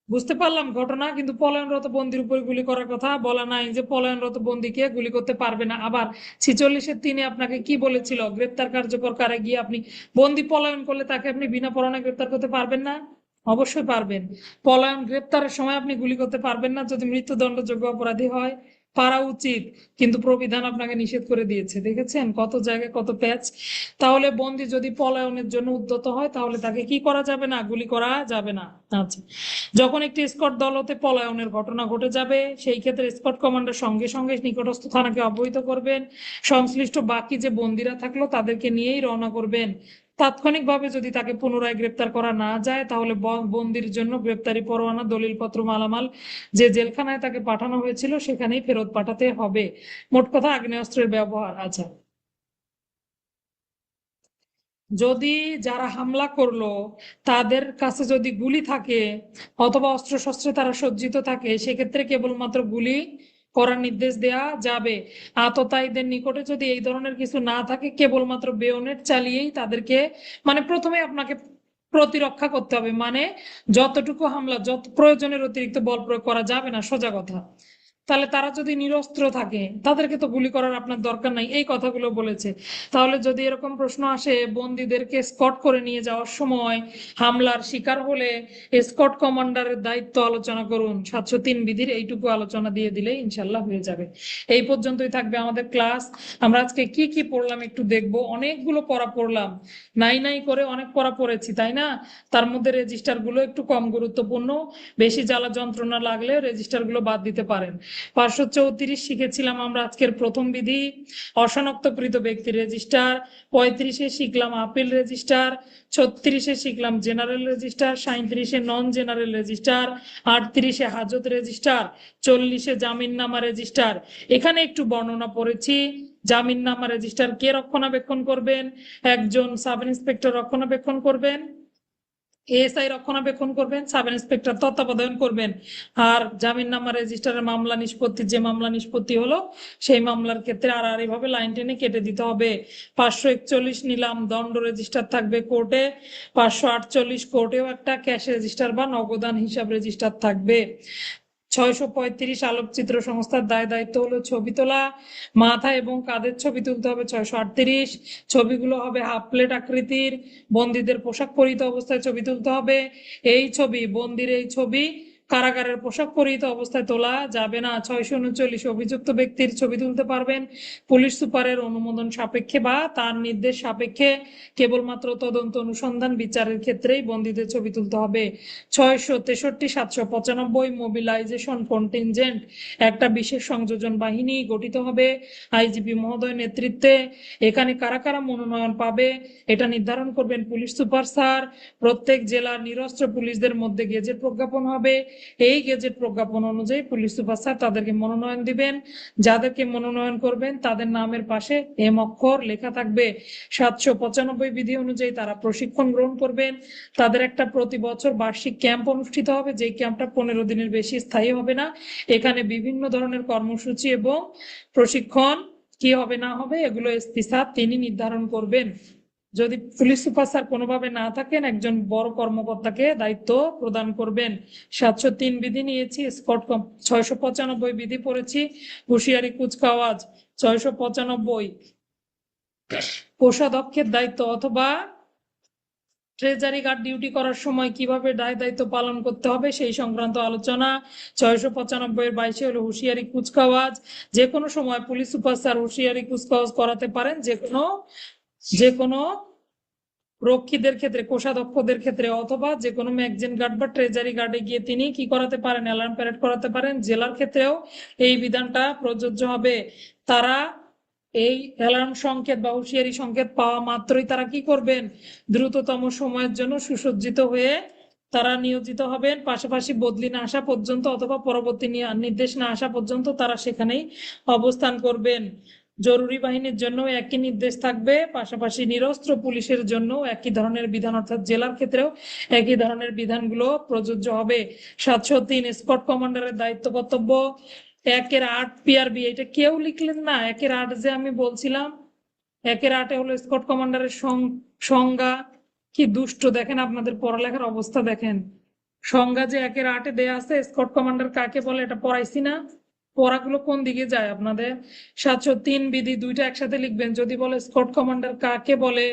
বুঝতে পারলাম ঘটনা, কিন্তু পলায়নরত বন্দির উপরে গুলি করার কথা বলা নাই যে পলায়নরত বন্দিকে গুলি করতে পারবে না। আবার 46-3 আপনাকে কি বলেছিল? গ্রেপ্তার কার্যকর কারে গিয়ে আপনি বন্দি পলায়ন করলে তাকে আপনি বিনা পরোয়ানা গ্রেপ্তার করতে পারবেন না? অবশ্যই পারবেন। পলায়ন গ্রেপ্তারের সময় আপনি গুলি করতে পারবেন না যদি মৃত্যুদণ্ডযোগ্য অপরাধী হয়। পারা উচিত, কিন্তু প্রবিধান আপনাকে নিষেধ করে দিয়েছে। দেখেছেন কত জায়গায় কত প্যাচ। তাহলে বন্দি যদি পলায়নের জন্য উদ্যত হয় তাহলে তাকে কি করা যাবে না? গুলি করা যাবে না। আচ্ছা, যখন একটি স্কট দল হতে পলায়নের ঘটনা ঘটে যাবে সেই ক্ষেত্রে স্কট কমান্ডার সঙ্গে সঙ্গে নিকটস্থ থানাকে অবহিত করবেন। সংশ্লিষ্ট বাকি যে বন্দিরা থাকলো তাদেরকে নিয়েই রওনা করবেন। তাৎক্ষণিকভাবে যদি তাকে পুনরায় গ্রেপ্তার করা না যায় তাহলে বন্দির জন্য গ্রেপ্তারি পরোয়ানা, দলিলপত্র, মালামাল যে জেলখানায় তাকে পাঠানো হয়েছিল সেখানেই ফেরত পাঠাতে হবে। মোট কথা আগ্নেয়াস্ত্রের ব্যবহার। আচ্ছা, যদি যারা হামলা করলো তাদের কাছে যদি গুলি থাকে অথবা অস্ত্র শস্ত্রে তারা সজ্জিত থাকে সেক্ষেত্রে কেবলমাত্র গুলি করার নির্দেশ দেয়া যাবে। আততায়ীদের নিকটে যদি এই ধরনের কিছু না থাকে কেবলমাত্র বেয়নেট চালিয়েই তাদেরকে, মানে প্রথমে আপনাকে প্রতিরক্ষা করতে হবে, মানে যতটুকু হামলা, যত প্রয়োজনের অতিরিক্ত বল প্রয়োগ করা যাবে না, সোজা কথা। তাহলে তারা যদি নিরস্ত্র থাকে তাদেরকে তো গুলি করার আপনার দরকার নাই, এই কথাগুলো বলেছে। তাহলে যদি এরকম প্রশ্ন আসে, বন্দীদেরকে স্কট করে নিয়ে যাওয়ার সময় হামলার শিকার হলে স্কট কমান্ডারের দায়িত্ব আলোচনা করুন। 703 বিধির এইটুকু আলোচনা দিয়ে দিলে ইনশাল্লাহ হয়ে যাবে। এই পর্যন্তই থাকবে আমাদের ক্লাস। আমরা আজকে কি কি পড়লাম একটু দেখবো। অনেকগুলো পড়া পড়লাম, নাই নাই করে অনেক পড়া পড়েছি, তাই না? তার মধ্যে রেজিস্টার গুলো একটু কম গুরুত্বপূর্ণ, বেশি জ্বালা যন্ত্রণা লাগলে রেজিস্টার গুলো বাদ দিতে পারেন। 534 শিখেছিলাম আমরা আজকের প্রথম বিধি, অশনাক্তকৃত ব্যক্তির রেজিস্টার। 35-এ শিখলাম আপিল রেজিস্টার। 36-এ শিখলাম জেনারেল রেজিস্টার। 37-এ নন জেনারেল রেজিস্টার। 38-এ হাজত রেজিস্টার। 40-এ জামিননামা রেজিস্টার। এখানে একটু বর্ণনা পড়েছি। জামিননামা রেজিস্টার কে রক্ষণাবেক্ষণ করবেন? একজন সাব ইন্সপেক্টর রক্ষণাবেক্ষণ করবেন, এএসআই রক্ষণাবেক্ষণ করবেন, সাব ইন্সপেক্টর তত্ত্বাবধান করবেন। আর জামিননামা রেজিস্টারের মামলা নিষ্পত্তি, যে মামলা নিষ্পত্তি হলো সেই মামলার ক্ষেত্রে আর এইভাবে লাইন টেনে কেটে দিতে হবে। 541 নিলাম দণ্ড রেজিস্টার থাকবে কোর্টে। 548 কোর্টেও একটা ক্যাশ রেজিস্টার বা নগদান হিসাব রেজিস্টার থাকবে। 635 আলোকচিত্র সংস্থার দায় দায়িত্ব হলো ছবি তোলা, মাথা এবং কাঁধের ছবি তুলতে হবে। 638 ছবিগুলো হবে হাফ প্লেট আকৃতির, বন্দীদের পোশাক পরিহিত অবস্থায় ছবি তুলতে হবে। এই ছবি, বন্দির এই ছবি কারাগারের পোশাক পরিহিত অবস্থায় তোলা যাবে না। 639 অভিযুক্ত ব্যক্তির ছবি তুলতে পারবেন পুলিশ সুপারের অনুমোদন সাপেক্ষে বা তার নির্দেশ সাপেক্ষে, কেবলমাত্র তদন্ত অনুসন্ধান বিচারের ক্ষেত্রেই বন্দীদের ছবি তুলতে হবে। 663 795 মোবিলাইজেশন কন্টিনজেন্ট, একটা বিশেষ সংযোজন বাহিনী গঠিত হবে আইজিপি মহোদয় নেতৃত্বে। এখানে কারা কারা মনোনয়ন পাবে এটা নির্ধারণ করবেন পুলিশ সুপার স্যার। প্রত্যেক জেলার নিরস্ত্র পুলিশদের মধ্যে গেজেট প্রজ্ঞাপন হবে। এই গেজেট প্রজ্ঞাপন অনুযায়ী পুলিশ সুপার স্যার তাদেরকে মনোনয়ন দিবেন। যাদেরকে মনোনয়ন করবেন তাদের নামের পাশে এম অক্ষর লেখা থাকবে। 795 বিধি অনুযায়ী তারা প্রশিক্ষণ গ্রহণ করবেন। তাদের একটা প্রতি বছর বার্ষিক ক্যাম্প অনুষ্ঠিত হবে, যে ক্যাম্পটা 15 দিনের বেশি স্থায়ী হবে না। এখানে বিভিন্ন ধরনের কর্মসূচি এবং প্রশিক্ষণ কি হবে না হবে এগুলো এসপি স্যার তিনি নির্ধারণ করবেন। যদি পুলিশ সুপার স্যার কোনোভাবে না থাকেন, একজন বড় কর্মকর্তাকে দায়িত্ব প্রদান করবেন। 703 বিধি নিয়েছি, স্কট 695 বিধি পড়েছি, হুঁশিয়ারি কুচকাওয়াজ। 695 কোষাধ্যক্ষের দায়িত্ব অথবা ট্রেজারি গার্ড ডিউটি করার সময় কিভাবে দায়িত্ব পালন করতে হবে সেই সংক্রান্ত আলোচনা। 695-এর 22 হলো হুঁশিয়ারি কুচকাওয়াজ। যে কোনো সময় পুলিশ সুপার স্যার হুঁশিয়ারি কুচকাওয়াজ করাতে পারেন, যে কোনো রক্ষীদের ক্ষেত্রে, কোষাধ্যক্ষদের ক্ষেত্রে, অথবা যে কোনো ম্যাগজিন গার্ড বা ট্রেজারি গার্ডে গিয়ে তিনি কি করাতে পারেন? অ্যালার্ম প্যারেড করাতে পারেন। জেলার ক্ষেত্রেও এই বিধানটা প্রযোজ্য হবে। তারা এই অ্যালার্ম সংকেত বা হুঁশিয়ারি সংকেত পাওয়া মাত্রই তারা কি করবেন? দ্রুততম সময়ের জন্য সুসজ্জিত হয়ে তারা নিয়োজিত হবেন। পাশাপাশি বদলি না আসা পর্যন্ত অথবা পরবর্তী নির্দেশ না আসা পর্যন্ত তারা সেখানেই অবস্থান করবেন। জরুরি বাহিনীর জন্য একই নির্দেশ থাকবে, পাশাপাশি নিরস্ত্র পুলিশের জন্য একই ধরনের বিধান, অর্থাৎ জেলার ক্ষেত্রেও একই ধরনের বিধানগুলো প্রযোজ্য হবে। 703 স্কট কমান্ডারের দায়িত্ব কর্তব্য। 1-8 পিআরবি, এটা কেউ লিখলেন না। 1-8 যে আমি বলছিলাম, 1-8 হলো স্কট কমান্ডারের সংজ্ঞা। কি দুষ্ট দেখেন, আপনাদের পড়ালেখার অবস্থা দেখেন। সংজ্ঞা যে 1-8 দেয়া আছে, স্কট কমান্ডার কাকে বলে এটা পড়াইছি না? পড়াগুলো কোন দিকে যায় আপনাদের? 703 বিধি দুইটা একসাথে লিখবেন। যদি বলে স্কট কমান্ডার কাকে বলে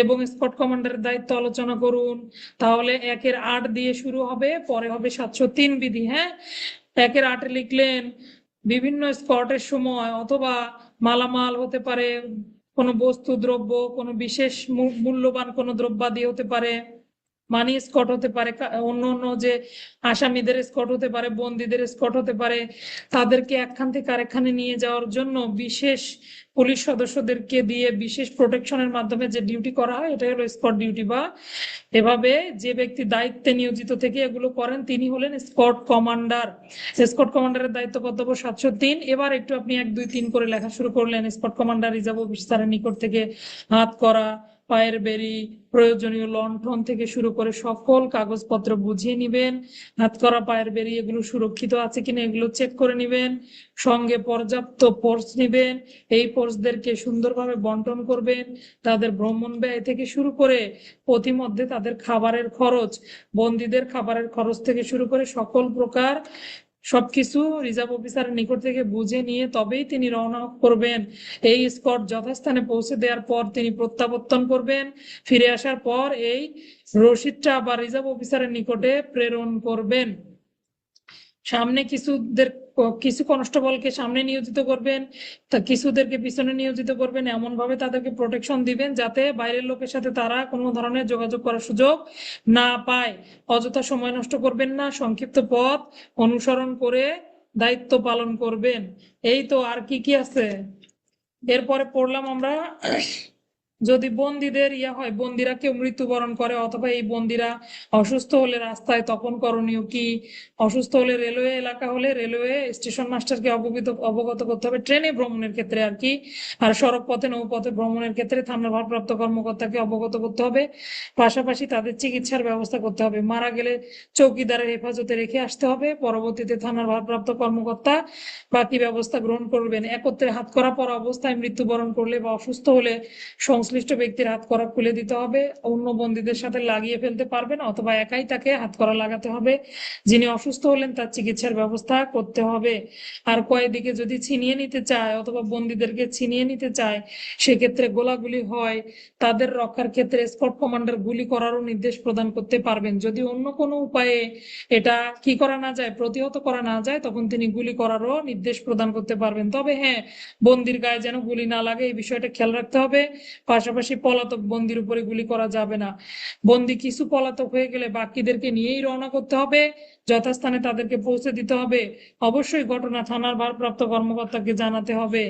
এবং স্কট কমান্ডারের দায়িত্ব আলোচনা করুন, তাহলে 1-8 দিয়ে শুরু হবে, পরে হবে 703 বিধি। হ্যাঁ, 1-8 লিখলেন বিভিন্ন স্কটের সময় অথবা মালামাল হতে পারে, কোনো বস্তু দ্রব্য, কোনো বিশেষ মূল্যবান কোনো দ্রব্যাদি হতে পারে, মানি স্কট হতে পারে, অন্য অন্য যে আসামিদের স্কট হতে পারে, বন্দীদের স্কট হতে পারে, তাদেরকে একখান থেকে আরেকখানে নিয়ে যাওয়ার জন্য বিশেষ পুলিশ সদস্যদেরকে দিয়ে বিশেষ প্রোটেকশনের মাধ্যমে যে ডিউটি করা হয় এটা হলো স্কট ডিউটি। বা এভাবে যে ব্যক্তি দায়িত্বে নিয়োজিত থেকে এগুলো করেন তিনি হলেন স্কট কমান্ডার। স্কট কমান্ডারের দায়িত্ব কর্তব্য 703। এবার একটু আপনি 1 2 3 করে লেখা শুরু করলেন। স্কট কমান্ডার রিজার্ভ অফিসারের নিকট থেকে হাত করা, পায়ের বেরি, প্রয়োজনীয় লণ্ঠন থেকে শুরু করে সকল কাগজপত্র বুঝিয়ে নিবেন। হাত করা, পায়ের বেরি এগুলো সুরক্ষিত আছে কিনা এগুলো চেক করে নিবেন। সঙ্গে পর্যাপ্ত ফোর্স নিবেন। এই ফোর্সদেরকে সুন্দরভাবে বন্টন করবেন। তাদের ভ্রমণ ব্যয় থেকে শুরু করে প্রতিমধ্যে তাদের খাবারের খরচ, বন্দীদের খাবারের খরচ থেকে শুরু করে সকল প্রকার সবকিছু রিজার্ভ অফিসারের নিকট থেকে বুঝে নিয়ে তবেই তিনি রওনা করবেন। এই স্কট যথাস্থানে পৌঁছে দেওয়ার পর তিনি প্রত্যাবর্তন করবেন। ফিরে আসার পর এই রসিদটা আবার রিজার্ভ অফিসারের নিকটে প্রেরণ করবেন। সামনে কিছু কনস্টেবলকে সামনে নিয়োজিত করবেন, তা কিছুদেরকে পিছনে নিয়োজিত করবেন, এমন ভাবে তাদেরকে প্রোটেকশন দিবেন যাতে বাইরের লোকের সাথে তারা কোনো ধরনের যোগাযোগ করার সুযোগ না পায়। অযথা সময় নষ্ট করবেন না, সংক্ষিপ্ত পথ অনুসরণ করে দায়িত্ব পালন করবেন। এই তো, আর কি কি আছে এরপরে পড়লাম আমরা। যদি বন্দীদের হয়, বন্দীরা কেউ মৃত্যুবরণ করে অথবা এই বন্দীরা অসুস্থ হলে রাস্তায়, তখন করণীয় কি? অসুস্থ হলে রেলওয়ে এলাকা হলে রেলওয়ে স্টেশন মাস্টারকে অবগত করতে হবে, ট্রেনে ভ্রমণের ক্ষেত্রে আর কি। আর সড়ক পথে নৌপথে ভ্রমণের ক্ষেত্রে থানার ভারপ্রাপ্ত কর্মকর্তাকে অবগত করতে হবে। পাশাপাশি তাদের চিকিৎসার ব্যবস্থা করতে হবে। মারা গেলে চৌকিদারের হেফাজতে রেখে আসতে হবে। পরবর্তীতে থানার ভারপ্রাপ্ত কর্মকর্তা বাকি ব্যবস্থা গ্রহণ করবেন। একত্রে হাতকড়া পরা অবস্থায় মৃত্যুবরণ করলে বা অসুস্থ হলে সংশ্লিষ্ট ব্যক্তির হাতকড়া খুলে দিতে হবে। অন্য বন্দীদের সাথে লাগিয়ে ফেলতে পারবে না, অথবা একাই তাকে হাতকড়া লাগাতে হবে। যিনি অসুস্থ হলেন তার চিকিৎসার ব্যবস্থা করতে হবে। আর কয়েদিকে যদি ছিনিয়ে নিতে চায় অথবা বন্দীদেরকে ছিনিয়ে নিতে চায়, সেক্ষেত্রে গোলাগুলি হয়, তাদের রক্ষার ক্ষেত্রে স্কট কমান্ডার গুলি করারও নির্দেশ প্রদান করতে পারবেন। যদি অন্য কোনো উপায়ে এটা কি করা না যায়, প্রতিহত করা না যায়, তখন তিনি গুলি করারও নির্দেশ প্রদান করতে পারবেন। তবে হ্যাঁ, বন্দির গায়ে যেন গুলি না লাগে এই বিষয়টা খেয়াল রাখতে হবে। পাশাপাশি পলাতক বন্দির উপরে গুলি করা যাবে না। বন্দি কিছু পলাতক হয়ে গেলে বাকিদেরকে নিয়েই রওনা করতে হবে, যথাস্থানে তাদেরকে পৌঁছে দিতে হবে। অবশ্যই ঘটনা থানার ভারপ্রাপ্ত কর্মকর্তাকে জানাতে হবে।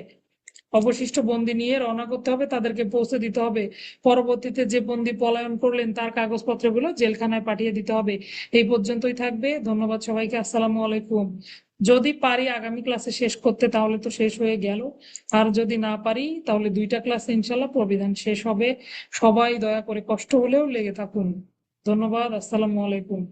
অবশিষ্ট বন্দি নিয়ে রওনা করতে হবে, তাদেরকে পৌঁছে দিতে হবে। পরবর্তীতে যে বন্দি পলায়ন করলেন তার কাগজপত্রগুলো জেলখানায় পাঠিয়ে দিতে হবে। এই পর্যন্তই থাকবে। ধন্যবাদ সবাইকে। আসসালামু আলাইকুম। যদি পারি আগামী ক্লাসে শেষ করতে তাহলে তো শেষ হয়ে গেল, আর যদি না পারি তাহলে 2টা ক্লাসে ইনশাল্লাহ প্রবিধান শেষ হবে। সবাই দয়া করে কষ্ট হলেও লেগে থাকুন। ধন্যবাদ। আসসালামু আলাইকুম।